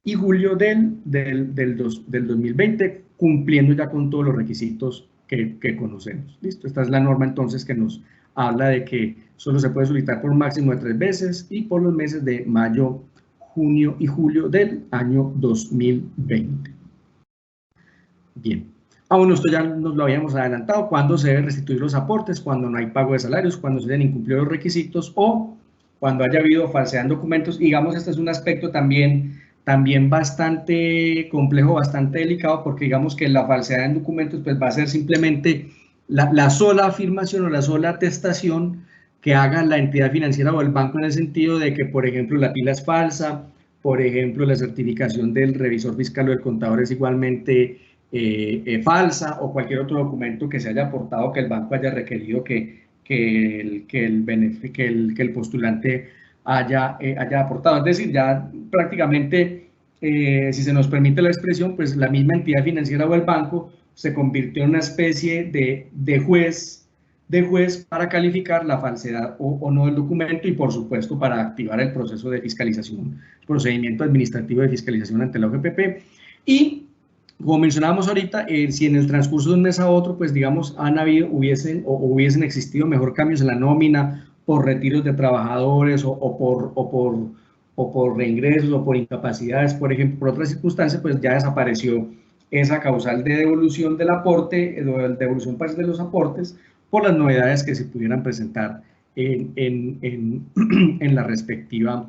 y julio del 2020, cumpliendo ya con todos los requisitos que conocemos. ¿Listo? Esta es la norma entonces que nos habla de que solo se puede solicitar por un máximo de 3 veces y por los meses de mayo, junio y julio del año 2020. Bien. Aún esto ya nos lo habíamos adelantado: cuando se deben restituir los aportes, cuando no hay pago de salarios, cuando se hayan incumplido los requisitos o cuando haya habido falsedad en documentos. Digamos, este es un aspecto también bastante complejo, bastante delicado, porque digamos que la falsedad en documentos pues va a ser simplemente la sola afirmación o la sola atestación que haga la entidad financiera o el banco, en el sentido de que, por ejemplo, la pila es falsa, por ejemplo, la certificación del revisor fiscal o del contador es igualmente falsa, o cualquier otro documento que se haya aportado que el banco haya requerido que el postulante haya aportado. Es decir, ya prácticamente, si se nos permite la expresión, pues la misma entidad financiera o el banco se convirtió en una especie de juez para calificar la falsedad o no del documento, y por supuesto para activar el proceso de fiscalización, el procedimiento administrativo de fiscalización ante la OGPP. Y como mencionábamos ahorita, si en el transcurso de un mes a otro, pues digamos, hubiesen existido mejor cambios en la nómina por retiros de trabajadores o por reingresos o por incapacidades, por ejemplo, por otras circunstancias, pues ya desapareció esa causal de devolución del aporte, de devolución parcial de los aportes, por las novedades que se pudieran presentar en la respectiva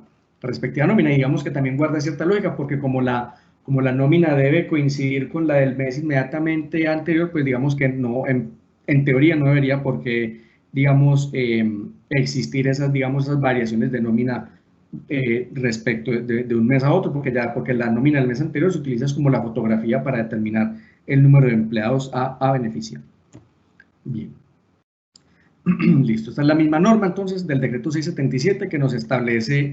nómina. Digamos que también guarda cierta lógica, porque como la nómina debe coincidir con la del mes inmediatamente anterior, pues digamos que no, en teoría no debería porque, digamos, existir esas, digamos, esas variaciones de nómina respecto de un mes a otro, porque la nómina del mes anterior se utiliza como la fotografía para determinar el número de empleados a beneficiar. Bien. Listo, esta es la misma norma entonces del decreto 677 que nos establece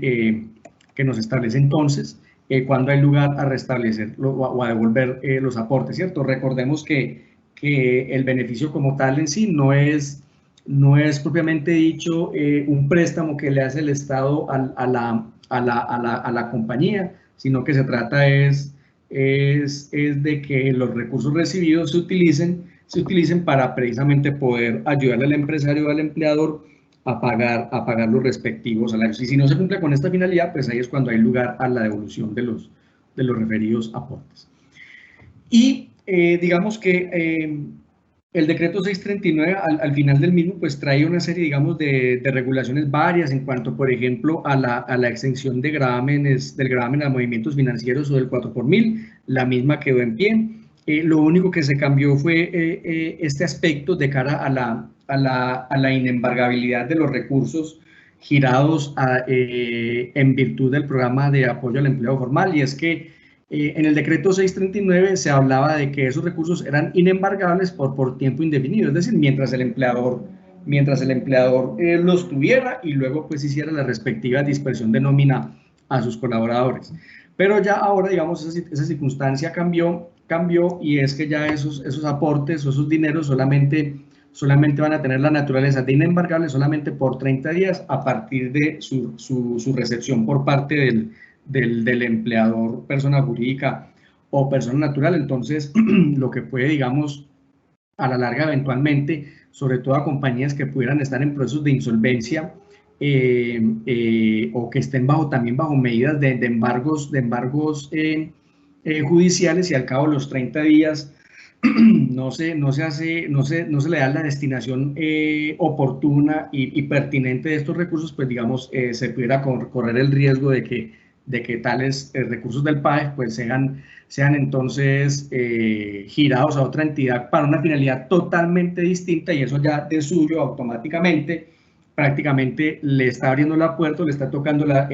entonces cuando hay lugar a restablecer o a devolver los aportes, ¿cierto? Recordemos que el beneficio como tal en sí no es propiamente dicho un préstamo que le hace el Estado a la compañía, sino que se trata es de que los recursos recibidos se utilicen para precisamente poder ayudarle al empresario o al empleador a pagar los respectivos salarios. Y si no se cumple con esta finalidad, pues ahí es cuando hay lugar a la devolución de los referidos aportes. Y digamos que el decreto 639 al final del mismo pues trae una serie, digamos, de regulaciones varias en cuanto, por ejemplo, a la exención de gravámenes, del gravamen a movimientos financieros o del 4 por mil, la misma quedó en pie. Lo único que se cambió fue este aspecto de cara a la inembargabilidad de los recursos girados en virtud del programa de apoyo al empleo formal, y es que en el decreto 639 se hablaba de que esos recursos eran inembargables por tiempo indefinido, es decir, mientras el empleador los tuviera y luego pues hiciera la respectiva dispersión de nómina a sus colaboradores. Pero ya ahora, digamos, esa circunstancia cambió y es que ya esos aportes o esos dineros solamente van a tener la naturaleza de inembargables solamente por 30 días a partir de su recepción por parte del empleador, persona jurídica o persona natural. Entonces, lo que puede, digamos, a la larga eventualmente, sobre todo a compañías que pudieran estar en procesos de insolvencia o que estén también bajo medidas de embargos judiciales, y al cabo de los 30 días no se le da la destinación oportuna y pertinente de estos recursos, pues digamos, se pudiera correr el riesgo de que tales recursos del PAE pues sean entonces girados a otra entidad para una finalidad totalmente distinta, y eso ya de suyo automáticamente prácticamente le está abriendo la puerta, le está tocando la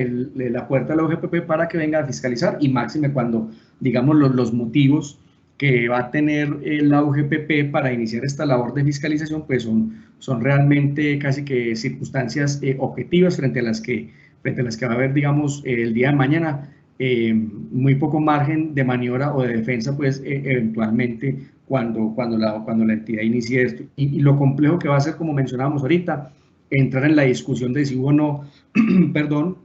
puerta a la OGPP para que venga a fiscalizar, y máxime cuando, digamos, los motivos que va a tener la UGPP para iniciar esta labor de fiscalización pues son realmente casi que circunstancias objetivas frente a las que va a haber, digamos, el día de mañana muy poco margen de maniobra o de defensa, pues eventualmente cuando la entidad inicie esto. Y lo complejo que va a ser, como mencionábamos ahorita, entrar en la discusión de si hubo o no, perdón,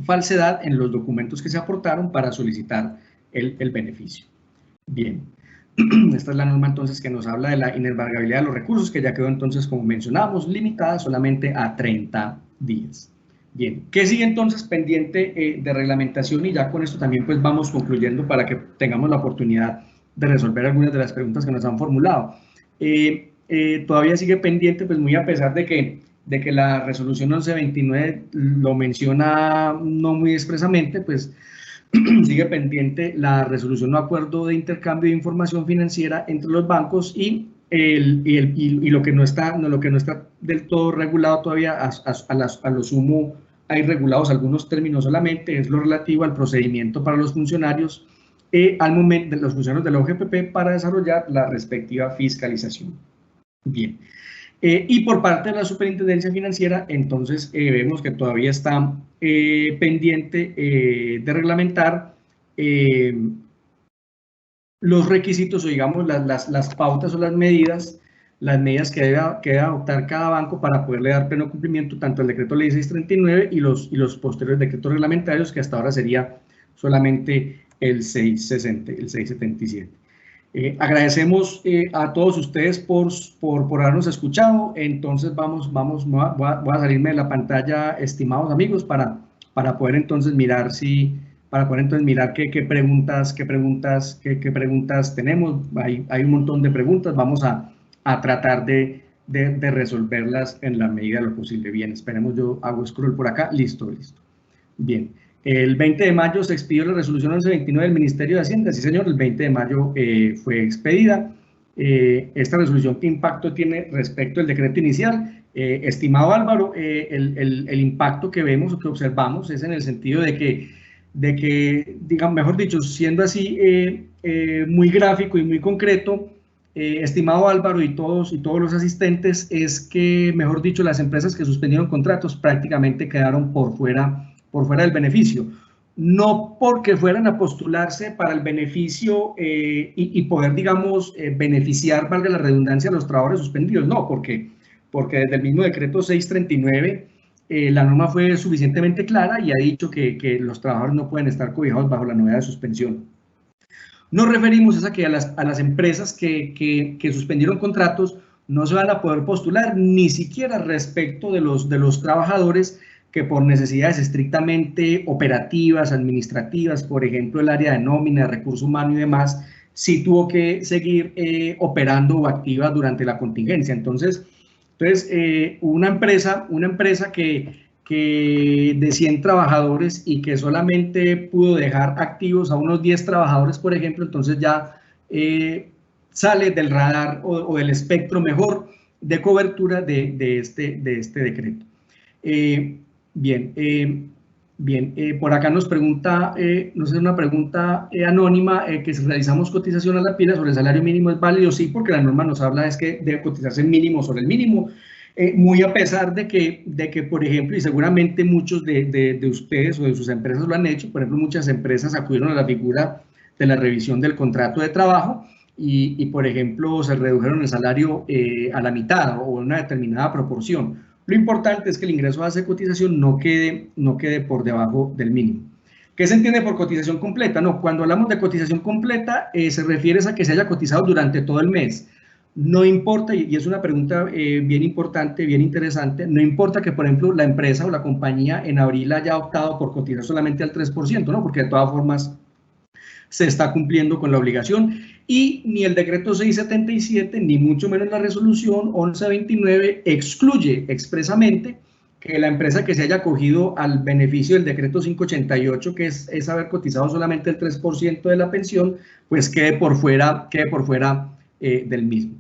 falsedad en los documentos que se aportaron para solicitar el beneficio. Bien, esta es la norma entonces que nos habla de la inembargabilidad de los recursos, que ya quedó entonces, como mencionábamos, limitada solamente a 30 días. Bien, ¿qué sigue entonces pendiente de reglamentación? Y ya con esto también pues vamos concluyendo para que tengamos la oportunidad de resolver algunas de las preguntas que nos han formulado. Todavía sigue pendiente, pues muy a pesar de que la resolución 1129 lo menciona no muy expresamente, pues sigue pendiente la resolución o acuerdo de intercambio de información financiera entre los bancos y lo que no está del todo regulado todavía, a lo sumo hay regulados algunos términos solamente, es lo relativo al procedimiento para los funcionarios al momento de los funcionarios de la OGPP para desarrollar la respectiva fiscalización. Bien. Y por parte de la Superintendencia Financiera, entonces vemos que todavía está pendiente de reglamentar los requisitos o digamos las pautas o las medidas que debe adoptar cada banco para poderle dar pleno cumplimiento tanto al decreto ley 639 y los posteriores decretos reglamentarios, que hasta ahora sería solamente el 677. Agradecemos a todos ustedes por habernos escuchado. Entonces voy a salirme de la pantalla, estimados amigos, para poder entonces mirar qué preguntas tenemos. Hay un montón de preguntas. Vamos a tratar de resolverlas en la medida de lo posible. Bien, esperemos, yo hago scroll por acá. Listo. Bien. El 20 de mayo se expidió la resolución 1129 del Ministerio de Hacienda. Sí, señor, el 20 de mayo fue expedida. Esta resolución, ¿qué impacto tiene respecto al decreto inicial? Estimado Álvaro, el impacto que vemos o que observamos es en el sentido de que digamos, mejor dicho, siendo así muy gráfico y muy concreto, estimado Álvaro y todos los asistentes, es que, mejor dicho, las empresas que suspendieron contratos prácticamente quedaron por fuera del beneficio, no porque fueran a postularse para el beneficio y poder, digamos, beneficiar, valga la redundancia, a los trabajadores suspendidos, no, porque desde el mismo decreto 639 la norma fue suficientemente clara y ha dicho que los trabajadores no pueden estar cobijados bajo la novedad de suspensión. Nos referimos a que a las empresas que suspendieron contratos no se van a poder postular ni siquiera respecto de los trabajadores que por necesidades estrictamente operativas, administrativas, por ejemplo, el área de nómina, recurso humano y demás, sí tuvo que seguir operando o activa durante la contingencia. Entonces una empresa que de 100 trabajadores y que solamente pudo dejar activos a unos 10 trabajadores, por ejemplo, entonces ya sale del radar o del espectro mejor de cobertura de este decreto. Por acá nos pregunta, una pregunta anónima, que si realizamos cotización a la pila sobre el salario mínimo es válido. Sí, porque la norma nos habla es que debe cotizarse el mínimo sobre el mínimo, muy a pesar de que, por ejemplo, y seguramente muchos de ustedes o de sus empresas lo han hecho, por ejemplo, muchas empresas acudieron a la figura de la revisión del contrato de trabajo y por ejemplo, se redujeron el salario a la mitad o en una determinada proporción. Lo importante es que el ingreso base de cotización no quede por debajo del mínimo. ¿Qué se entiende por cotización completa? No, cuando hablamos de cotización completa, se refiere a que se haya cotizado durante todo el mes. No importa, y es una pregunta bien importante, bien interesante, no importa que, por ejemplo, la empresa o la compañía en abril haya optado por cotizar solamente al 3%, ¿no? Porque de todas formas se está cumpliendo con la obligación. Y ni el decreto 677, ni mucho menos la resolución 1129 excluye expresamente que la empresa que se haya acogido al beneficio del decreto 588, que es haber cotizado solamente el 3% de la pensión, pues quede por fuera del mismo.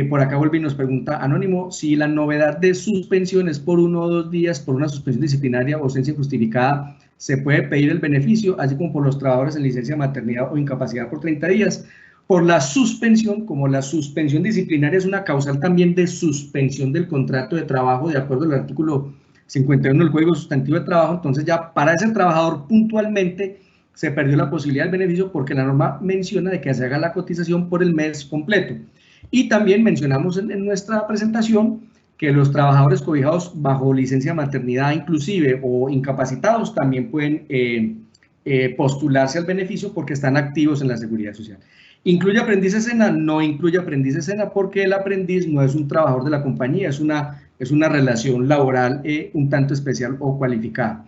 Por acá vuelve y nos pregunta Anónimo, si la novedad de suspensión es por 1 o 2 días, por una suspensión disciplinaria o ausencia injustificada, ¿se puede pedir el beneficio, así como por los trabajadores en licencia de maternidad o incapacidad por 30 días? Por la suspensión, como la suspensión disciplinaria es una causal también de suspensión del contrato de trabajo de acuerdo al artículo 51 del Código Sustantivo de Trabajo, entonces ya para ese trabajador puntualmente se perdió la posibilidad del beneficio porque la norma menciona de que se haga la cotización por el mes completo. Y también mencionamos en nuestra presentación que los trabajadores cobijados bajo licencia de maternidad inclusive o incapacitados también pueden postularse al beneficio porque están activos en la seguridad social. ¿Incluye aprendiz escena? No incluye aprendiz escena porque el aprendiz no es un trabajador de la compañía, es una relación laboral un tanto especial o cualificada.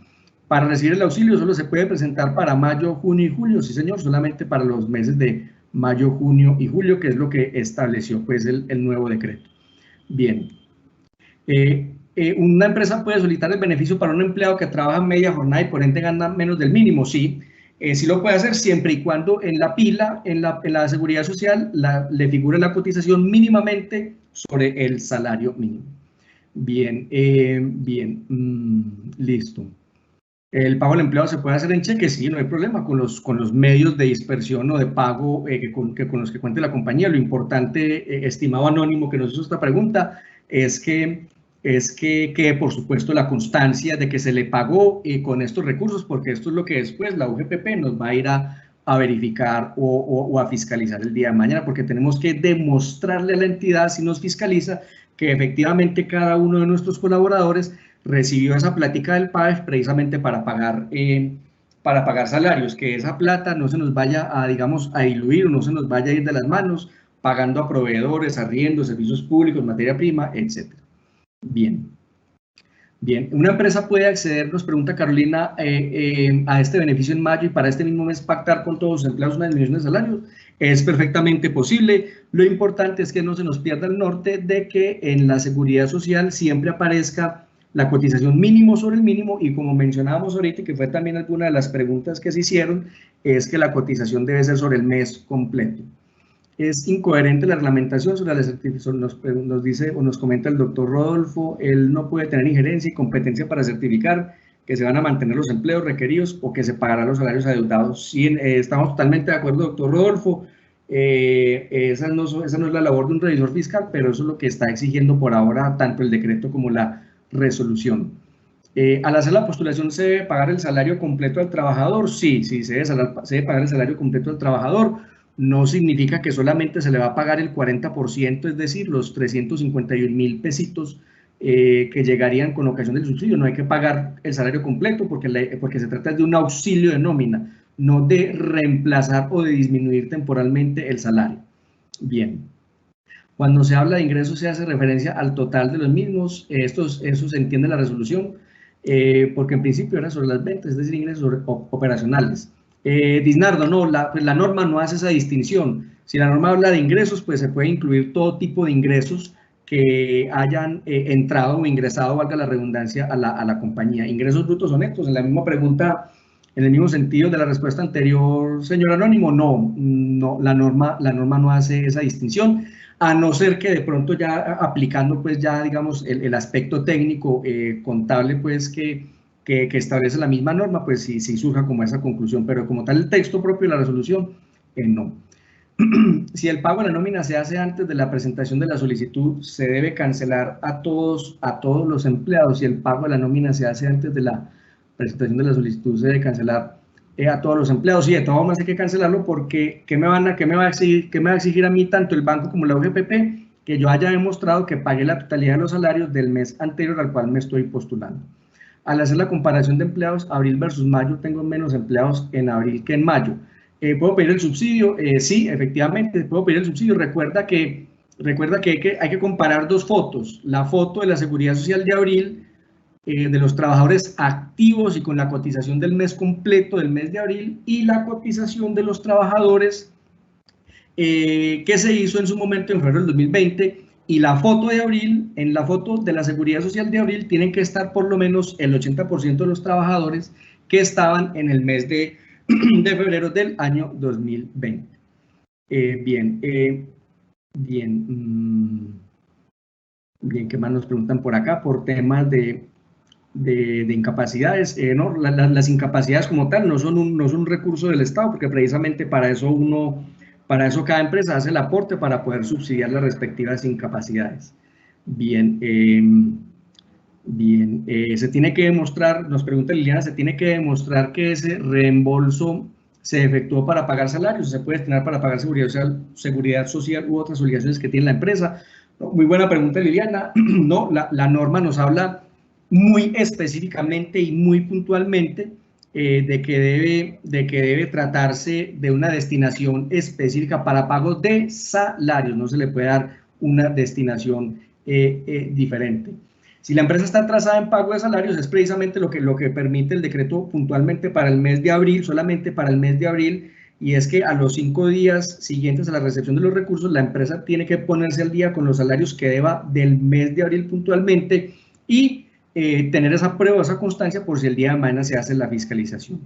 Para recibir el auxilio solo se puede presentar para mayo, junio y julio, sí señor, solamente para los meses de mayo, junio y julio, que es lo que estableció pues el nuevo decreto. Bien. ¿Una empresa puede solicitar el beneficio para un empleado que trabaja media jornada y por ende gana menos del mínimo? Sí, sí lo puede hacer siempre y cuando en la pila, en la seguridad social, le figure la cotización mínimamente sobre el salario mínimo. Bien, listo. ¿El pago del empleado se puede hacer en cheque? Sí, no hay problema con los medios de dispersión o de pago con los que cuente la compañía. Lo importante, estimado Anónimo, que nos hizo esta pregunta, es que por supuesto la constancia de que se le pagó con estos recursos, porque esto es lo que después la UGPP nos va a ir a verificar o a fiscalizar el día de mañana, porque tenemos que demostrarle a la entidad, si nos fiscaliza, que efectivamente cada uno de nuestros colaboradores recibió esa plática del PAEF precisamente para pagar para pagar salarios, que esa plata no se nos vaya a, digamos, a diluir o no se nos vaya a ir de las manos pagando a proveedores, arriendos, servicios públicos, materia prima, etc. Bien. Bien, una empresa puede acceder, nos pregunta Carolina, a este beneficio en mayo y para este mismo mes pactar con todos los empleados una disminución de salarios. Es perfectamente posible. Lo importante es que no se nos pierda el norte de que en la seguridad social siempre aparezca la cotización mínimo sobre el mínimo y como mencionábamos ahorita, que fue también alguna de las preguntas que se hicieron, es que la cotización debe ser sobre el mes completo. Es incoherente la reglamentación sobre la certificación, nos dice o nos comenta el doctor Rodolfo, él no puede tener injerencia y competencia para certificar que se van a mantener los empleos requeridos o que se pagarán los salarios adeudados. Sí, estamos totalmente de acuerdo, doctor Rodolfo, esa no es la labor de un revisor fiscal, pero eso es lo que está exigiendo por ahora tanto el decreto como la resolución. Al hacer la postulación, ¿se debe pagar el salario completo al trabajador? Sí, sí, se debe pagar el salario completo al trabajador. No significa que solamente se le va a pagar el 40%, es decir, los 351.000 pesitos que llegarían con ocasión del subsidio. No hay que pagar el salario completo porque se trata de un auxilio de nómina, no de reemplazar o de disminuir temporalmente el salario. Bien. Cuando se habla de ingresos se hace referencia al total de los mismos. Eso se entiende en la resolución, porque en principio era sobre las ventas, es decir, ingresos operacionales. Disnardo, no, pues la norma no hace esa distinción. Si la norma habla de ingresos, pues se puede incluir todo tipo de ingresos que hayan entrado o ingresado, valga la redundancia, a la compañía. Ingresos brutos o netos, en la misma pregunta, en el mismo sentido de la respuesta anterior, señor Anónimo, no, la norma no hace esa distinción, a no ser que de pronto ya aplicando, pues ya digamos, el aspecto técnico contable, pues que establece la misma norma, pues sí surja como esa conclusión, pero como tal el texto propio de la resolución, no. Si el pago de la nómina se hace antes de la presentación de la solicitud, se debe cancelar a todos los empleados. Si el pago de la nómina se hace antes de la presentación de la solicitud, se debe cancelar a todos los empleados. Sí, de todas formas hay que cancelarlo porque ¿qué me va a exigir a mí tanto el banco como la UGPP? Que yo haya demostrado que pagué la totalidad de los salarios del mes anterior al cual me estoy postulando. Al hacer la comparación de empleados, abril versus mayo, tengo menos empleados en abril que en mayo. ¿Puedo pedir el subsidio? Sí, efectivamente, puedo pedir el subsidio. Recuerda que hay que comparar dos fotos. La foto de la Seguridad Social de abril, de los trabajadores activos y con la cotización del mes completo del mes de abril, y la cotización de los trabajadores que se hizo en su momento en febrero del 2020. Y la foto de abril, en la foto de la Seguridad Social de abril, tienen que estar por lo menos el 80% de los trabajadores que estaban en el mes de febrero del año 2020. Bien, ¿qué más nos preguntan por acá? Por temas de incapacidades. No, las incapacidades como tal no son un recurso del Estado, porque precisamente para eso cada empresa hace el aporte para poder subsidiar las respectivas incapacidades. Bien, se tiene que demostrar, nos pregunta Liliana, se tiene que demostrar que ese reembolso se efectuó para pagar salarios, se puede destinar para pagar seguridad social u otras obligaciones que tiene la empresa. Muy buena pregunta, Liliana. No, la norma nos habla muy específicamente y muy puntualmente de que debe tratarse de una destinación específica para pago de salarios, no se le puede dar una destinación diferente. Si la empresa está atrasada en pago de salarios, es precisamente lo que permite el decreto puntualmente para el mes de abril, solamente para el mes de abril, y es que a los 5 días siguientes a la recepción de los recursos, la empresa tiene que ponerse al día con los salarios que deba del mes de abril puntualmente y tener esa prueba, esa constancia por si el día de mañana se hace la fiscalización.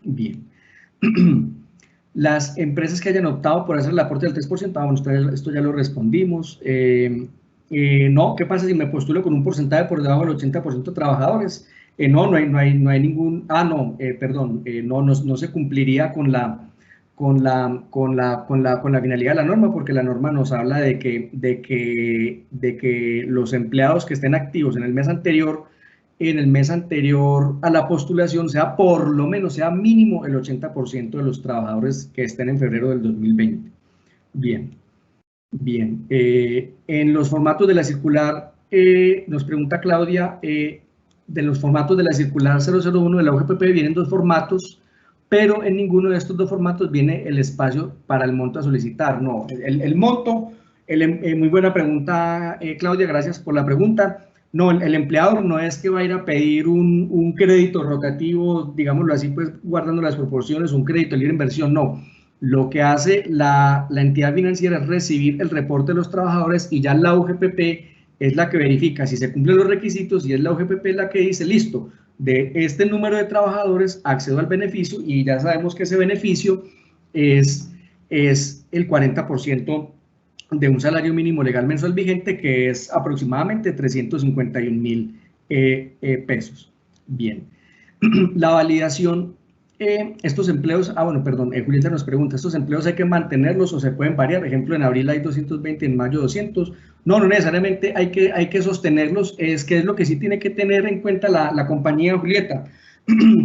Bien. Las empresas que hayan optado por hacer el aporte del 3%, bueno, esto ya lo respondimos. No, ¿qué pasa si me postulo con un porcentaje por debajo del 80% de trabajadores? No hay ningún, no se cumpliría con la finalidad de la norma, porque la norma nos habla de que los empleados que estén activos en el mes anterior a la postulación sea por lo menos, sea mínimo el 80% de los trabajadores que estén en febrero del 2020. Bien. En los formatos de la circular, nos pregunta Claudia, los formatos de la circular 001 de la UGPP vienen dos formatos, pero en ninguno de estos dos formatos viene el espacio para el monto a solicitar. No, el monto, muy buena pregunta, Claudia, gracias por la pregunta. No, el empleador no es que va a ir a pedir un crédito rotativo, digámoslo así, pues guardando las proporciones, un crédito libre inversión, no. Lo que hace la entidad financiera es recibir el reporte de los trabajadores y ya la UGPP es la que verifica si se cumplen los requisitos y es la UGPP la que dice, listo, de este número de trabajadores accedo al beneficio y ya sabemos que ese beneficio es el 40% de un salario mínimo legal mensual vigente, que es aproximadamente 351.000 pesos. Bien, la validación, estos empleos, bueno, perdón, Julieta nos pregunta, ¿estos empleos hay que mantenerlos o se pueden variar? Por ejemplo, en abril hay 220, en mayo 200. No necesariamente hay que sostenerlos, es que es lo que sí tiene que tener en cuenta la compañía, Julieta,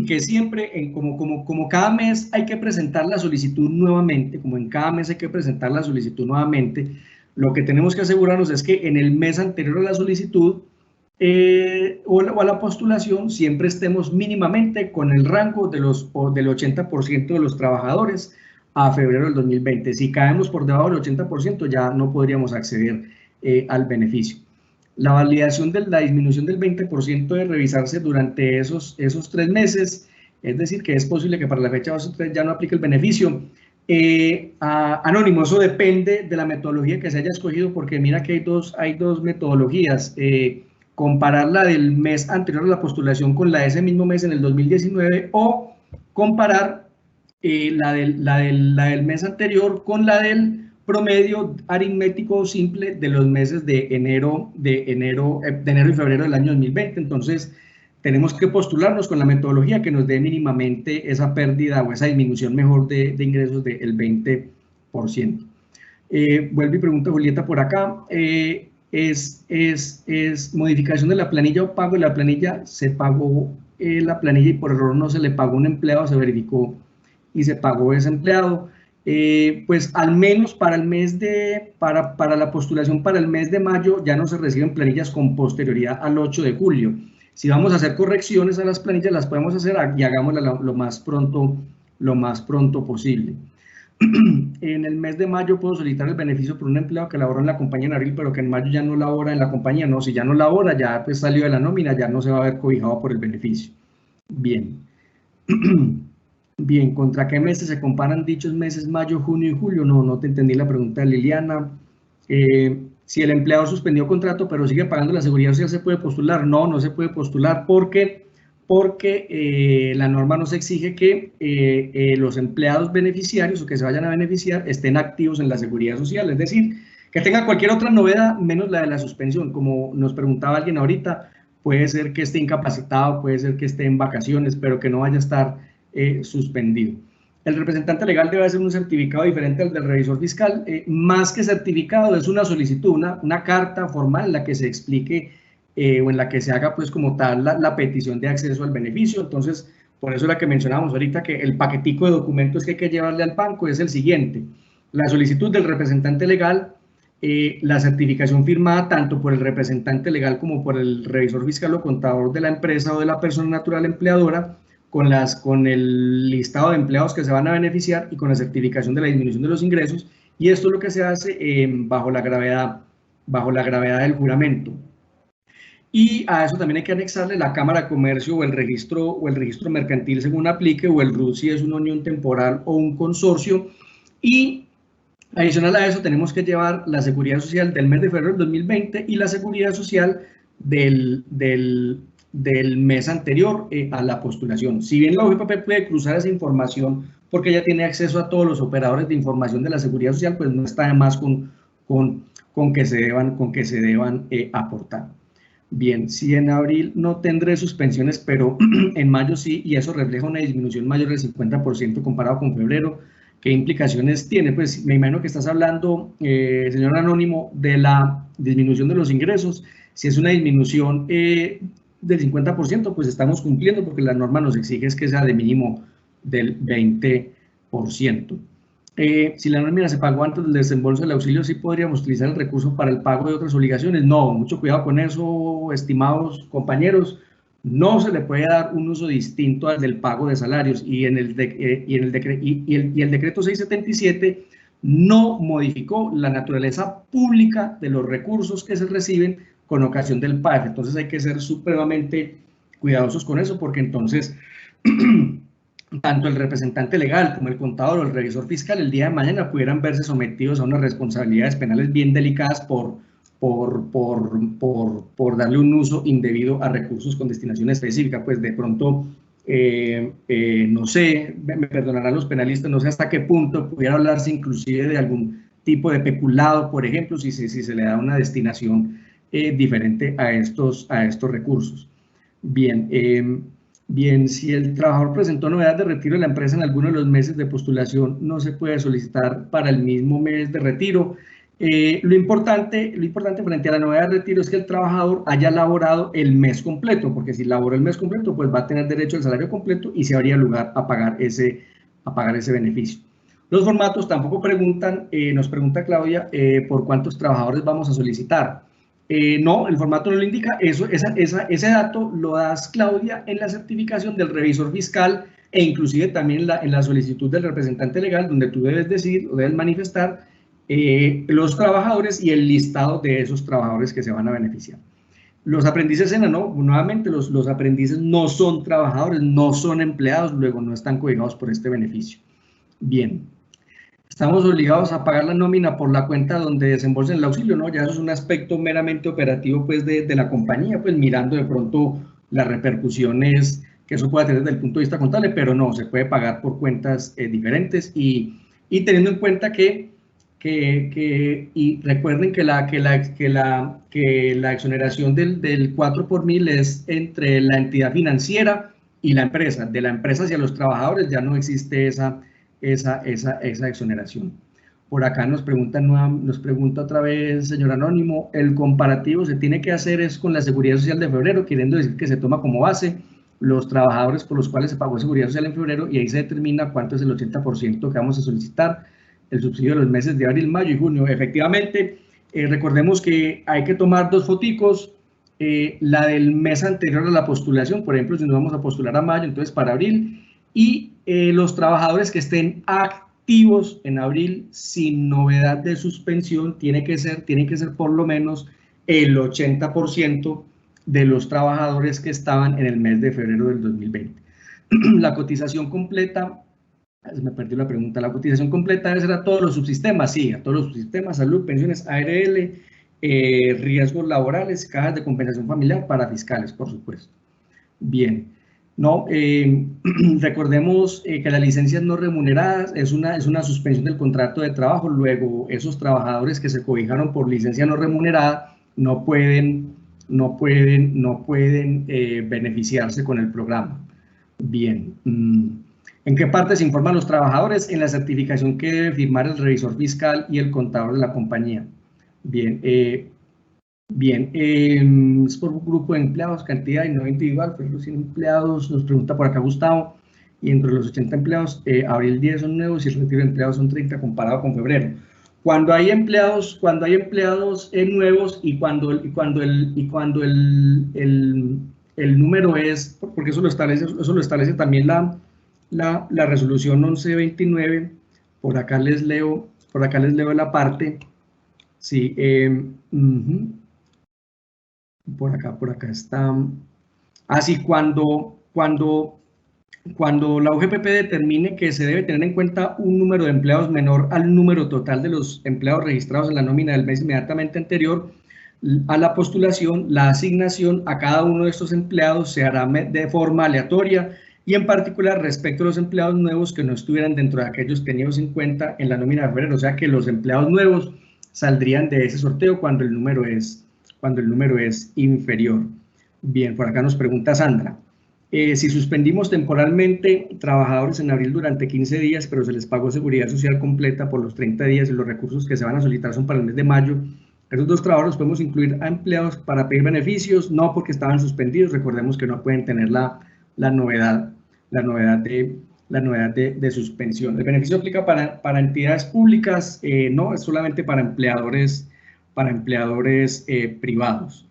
que siempre, como cada mes hay que presentar la solicitud nuevamente, como en cada mes hay que presentar la solicitud nuevamente, lo que tenemos que asegurarnos es que en el mes anterior a la solicitud o a la postulación siempre estemos mínimamente con el rango del 80% de los trabajadores a febrero del 2020. Si caemos por debajo del 80% ya no podríamos acceder al beneficio. La validación de la disminución del 20% debe revisarse durante esos 3 meses, es decir, que es posible que para la fecha 2 ya no aplique el beneficio. Anónimo, eso depende de la metodología que se haya escogido, porque mira que hay dos metodologías. Comparar la del mes anterior a la postulación con la de ese mismo mes en el 2019 o comparar la del mes anterior con la del promedio aritmético simple de los meses de enero y febrero del año 2020. Entonces, tenemos que postularnos con la metodología que nos dé mínimamente esa pérdida o esa disminución mejor de ingresos del 20%. Vuelve y pregunta Julieta por acá. Es modificación de la planilla o pago de la planilla. Se pagó la planilla y por error no se le pagó un empleado, se verificó y se pagó ese empleado. Pues al menos para el mes para la postulación para el mes de mayo ya no se reciben planillas con posterioridad al 8 de julio. Si vamos a hacer correcciones a las planillas, las podemos hacer y hagámoslas lo más pronto posible. En el mes de mayo puedo solicitar el beneficio por un empleado que laboró en la compañía en abril, pero que en mayo ya no labora en la compañía. No, si ya no labora, ya pues salió de la nómina, ya no se va a ver cobijado por el beneficio. Bien. Bien, ¿contra qué meses se comparan dichos meses, mayo, junio y julio? No te entendí la pregunta de Liliana. Si el empleador suspendió contrato pero sigue pagando la seguridad social, ¿se puede postular? No se puede postular porque la norma nos exige que los empleados beneficiarios o que se vayan a beneficiar estén activos en la seguridad social, es decir, que tenga cualquier otra novedad menos la de la suspensión. Como nos preguntaba alguien ahorita, puede ser que esté incapacitado, puede ser que esté en vacaciones, pero que no vaya a estar suspendido. El representante legal debe hacer un certificado diferente al del revisor fiscal. Más que certificado, es una solicitud, una carta formal en la que se explique o en la que se haga pues como tal la petición de acceso al beneficio. Entonces, por eso la que mencionábamos ahorita, que el paquetico de documentos que hay que llevarle al banco es el siguiente: la solicitud del representante legal, la certificación firmada tanto por el representante legal como por el revisor fiscal o contador de la empresa o de la persona natural empleadora, con el listado de empleados que se van a beneficiar y con la certificación de la disminución de los ingresos, y esto es lo que se hace bajo la gravedad del juramento. Y a eso también hay que anexarle la Cámara de Comercio o el registro mercantil según aplique, o el RUT si es una unión temporal o un consorcio. Y adicional a eso tenemos que llevar la seguridad social del mes de febrero del 2020 y la seguridad social del mes anterior a la postulación. Si bien la UGPP puede cruzar esa información porque ya tiene acceso a todos los operadores de información de la seguridad social, pues no está de más con que se deban aportar. Bien, si en abril no tendré suspensiones, pero en mayo sí, y eso refleja una disminución mayor del 50% comparado con febrero, ¿qué implicaciones tiene? Pues me imagino que estás hablando, señor Anónimo, de la disminución de los ingresos. Si es una disminución del 50%, pues estamos cumpliendo porque la norma nos exige es que sea de mínimo del 20%. Si la nómina se pagó antes del desembolso del auxilio, ¿sí podríamos utilizar el recurso para el pago de otras obligaciones? No, mucho cuidado con eso, estimados compañeros, No se le puede dar un uso distinto al del pago de salarios y el decreto 677 no modificó la naturaleza pública de los recursos que se reciben con ocasión del PAEF. Entonces hay que ser supremamente cuidadosos con eso, porque entonces tanto el representante legal como el contador o el revisor fiscal el día de mañana pudieran verse sometidos a unas responsabilidades penales bien delicadas por darle un uso indebido a recursos con destinación específica. Pues de pronto, no sé, me perdonarán los penalistas, no sé hasta qué punto pudiera hablarse inclusive de algún tipo de peculado, por ejemplo, si se le da una destinación diferente a estos recursos. Bien, bien, si el trabajador presentó novedad de retiro de la empresa en alguno de los meses de postulación, no se puede solicitar para el mismo mes de retiro. Lo importante frente a la novedad de retiro es que el trabajador haya laborado el mes completo, porque si laboró el mes completo, pues va a tener derecho al salario completo y se habría lugar a pagar ese beneficio. Los formatos tampoco preguntan, nos pregunta Claudia, por cuántos trabajadores vamos a solicitar. No, el formato no lo indica, ese dato lo das, Claudia, en la certificación del revisor fiscal e inclusive también en la solicitud del representante legal, donde tú debes decir o debes manifestar los trabajadores y el listado de esos trabajadores que se van a beneficiar. Los aprendices SENA, no, nuevamente los aprendices no son trabajadores, no son empleados, luego no están cobijados por este beneficio. Bien. Estamos obligados a pagar la nómina por la cuenta donde desembolsen el auxilio, ¿no? Ya eso es un aspecto meramente operativo, pues, de la compañía, pues, mirando de pronto las repercusiones que eso pueda tener desde el punto de vista contable, pero no, se puede pagar por cuentas diferentes y teniendo en cuenta y recuerden que la exoneración del 4 por 1000 es entre la entidad financiera y la empresa. De la empresa hacia los trabajadores ya no existe esa exoneración. Por acá nos pregunta otra vez, señor Anónimo, el comparativo se tiene que hacer es con la Seguridad Social de febrero, queriendo decir que se toma como base los trabajadores por los cuales se pagó Seguridad Social en febrero y ahí se determina cuánto es el 80% que vamos a solicitar, el subsidio de los meses de abril, mayo y junio. Efectivamente, recordemos que hay que tomar dos foticos, la del mes anterior a la postulación, por ejemplo, si nos vamos a postular a mayo, entonces para abril, y los trabajadores que estén activos en abril sin novedad de suspensión, tiene que ser por lo menos el 80% de los trabajadores que estaban en el mes de febrero del 2020. La cotización completa, se me perdió la pregunta, la cotización completa debe ser a todos los subsistemas, sí, a todos los subsistemas, salud, pensiones, ARL, riesgos laborales, cajas de compensación familiar para fiscales, por supuesto. Bien. No, recordemos que las licencias no remuneradas es una suspensión del contrato de trabajo. Luego, esos trabajadores que se cobijaron por licencia no remunerada no pueden beneficiarse con el programa. Bien. ¿En qué parte se informan los trabajadores? En la certificación que debe firmar el revisor fiscal y el contador de la compañía. Bien. Bien, es por un grupo de empleados, cantidad y no individual, pero los 100 empleados, nos pregunta por acá Gustavo, y entre los 80 empleados, abril 10 son nuevos y el retiro de empleados son 30 comparado con febrero. Cuando hay empleados nuevos y cuando el número es, porque eso lo establece también la resolución 1129, por acá les leo la parte, sí, por acá está. Así, cuando la UGPP determine que se debe tener en cuenta un número de empleados menor al número total de los empleados registrados en la nómina del mes inmediatamente anterior a la postulación, la asignación a cada uno de estos empleados se hará de forma aleatoria y en particular respecto a los empleados nuevos que no estuvieran dentro de aquellos tenidos en cuenta en la nómina de febrero, o sea que los empleados nuevos saldrían de ese sorteo cuando el número es inferior. Bien, por acá nos pregunta Sandra. Si suspendimos temporalmente trabajadores en abril durante 15 días, pero se les pagó seguridad social completa por los 30 días y los recursos que se van a solicitar son para el mes de mayo, esos dos trabajadores podemos incluir a empleados para pedir beneficios, no porque estaban suspendidos, recordemos que no pueden tener la novedad de suspensión. El beneficio aplica para entidades públicas, no, es solamente para empleadores privados.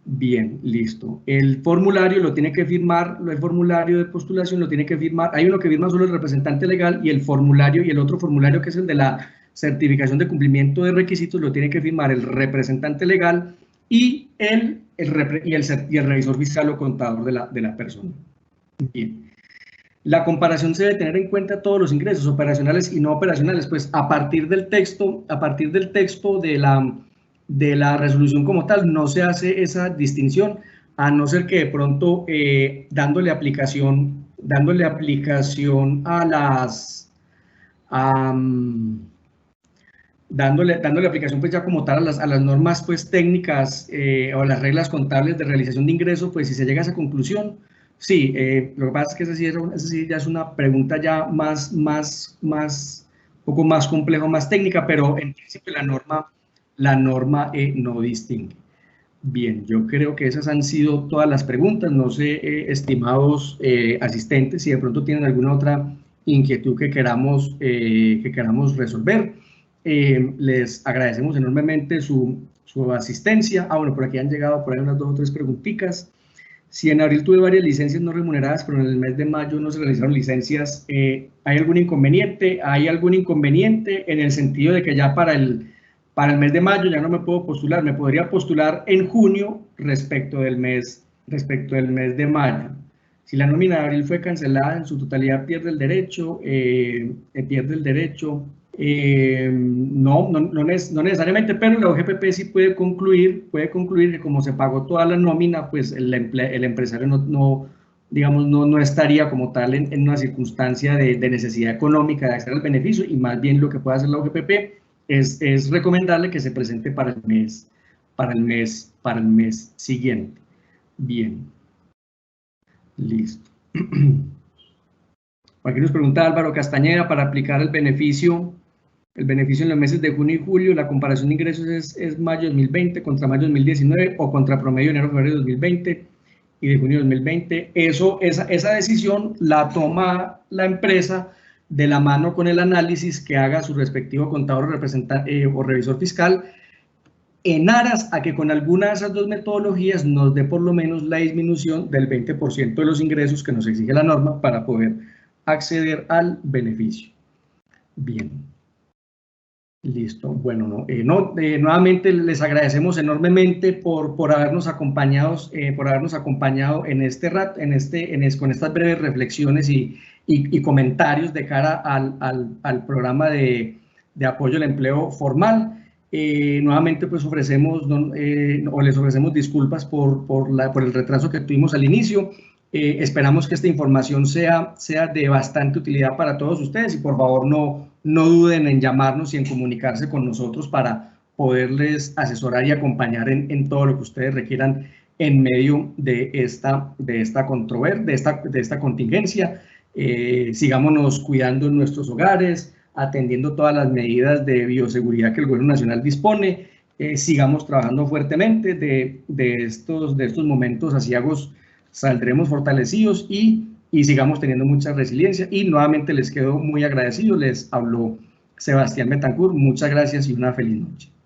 Bien, listo. El formulario lo tiene que firmar, el formulario de postulación lo tiene que firmar, hay uno que firma solo el representante legal y el formulario y el otro formulario que es el de la certificación de cumplimiento de requisitos lo tiene que firmar el representante legal y el revisor fiscal o contador de la persona. Bien. La comparación se debe tener en cuenta todos los ingresos operacionales y no operacionales, pues a partir del texto de la resolución como tal, no se hace esa distinción, a no ser que de pronto dándole aplicación a las... dándole aplicación pues ya como tal a las normas pues técnicas o a las reglas contables de realización de ingresos, pues si se llega a esa conclusión, sí, lo que pasa es que esa sí ya es una pregunta ya poco más compleja, más técnica, pero en principio la norma no distingue. Bien, yo creo que esas han sido todas las preguntas. No sé, estimados asistentes, si de pronto tienen alguna otra inquietud que queramos resolver. Les agradecemos enormemente su asistencia. Bueno, por aquí han llegado por ahí unas 2 o 3 preguntitas. Si en abril tuve varias licencias no remuneradas, pero en el mes de mayo no se realizaron licencias, ¿hay algún inconveniente? Hay algún inconveniente en el sentido de que ya para el mes de mayo ya no me puedo postular, me podría postular en junio respecto del mes de mayo. Si la nómina de abril fue cancelada en su totalidad, pierde el derecho, no necesariamente, pero la OGPP sí puede concluir que como se pagó toda la nómina, pues el empresario no estaría como tal en una circunstancia de necesidad económica de acceder al beneficio, y más bien lo que puede hacer la OGPP es recomendarle que se presente para el mes siguiente. Bien, listo. Aquí nos pregunta Álvaro Castañeda, para aplicar el beneficio en los meses de junio y julio, la comparación de ingresos es mayo 2020 contra mayo 2019 o contra promedio de enero-febrero de 2020 y de junio de 2020. Esa decisión la toma la empresa de la mano con el análisis que haga su respectivo contador o revisor fiscal, en aras a que con alguna de esas 2 metodologías nos dé por lo menos la disminución del 20% de los ingresos que nos exige la norma para poder acceder al beneficio. Bien. Listo. Bueno, nuevamente les agradecemos enormemente por habernos acompañado en este rato, con estas breves reflexiones y comentarios de cara al programa de apoyo al empleo formal. Nuevamente pues les ofrecemos disculpas por el retraso que tuvimos al inicio. Esperamos que esta información sea de bastante utilidad para todos ustedes y por favor no duden en llamarnos y en comunicarse con nosotros para poderles asesorar y acompañar en todo lo que ustedes requieran en medio de esta contingencia. Sigámonos cuidando en nuestros hogares, atendiendo todas las medidas de bioseguridad que el Gobierno Nacional dispone. Sigamos trabajando fuertemente. De estos momentos aciagos saldremos fortalecidos y sigamos teniendo mucha resiliencia. Y nuevamente les quedo muy agradecido. Les habló Sebastián Betancourt. Muchas gracias y una feliz noche.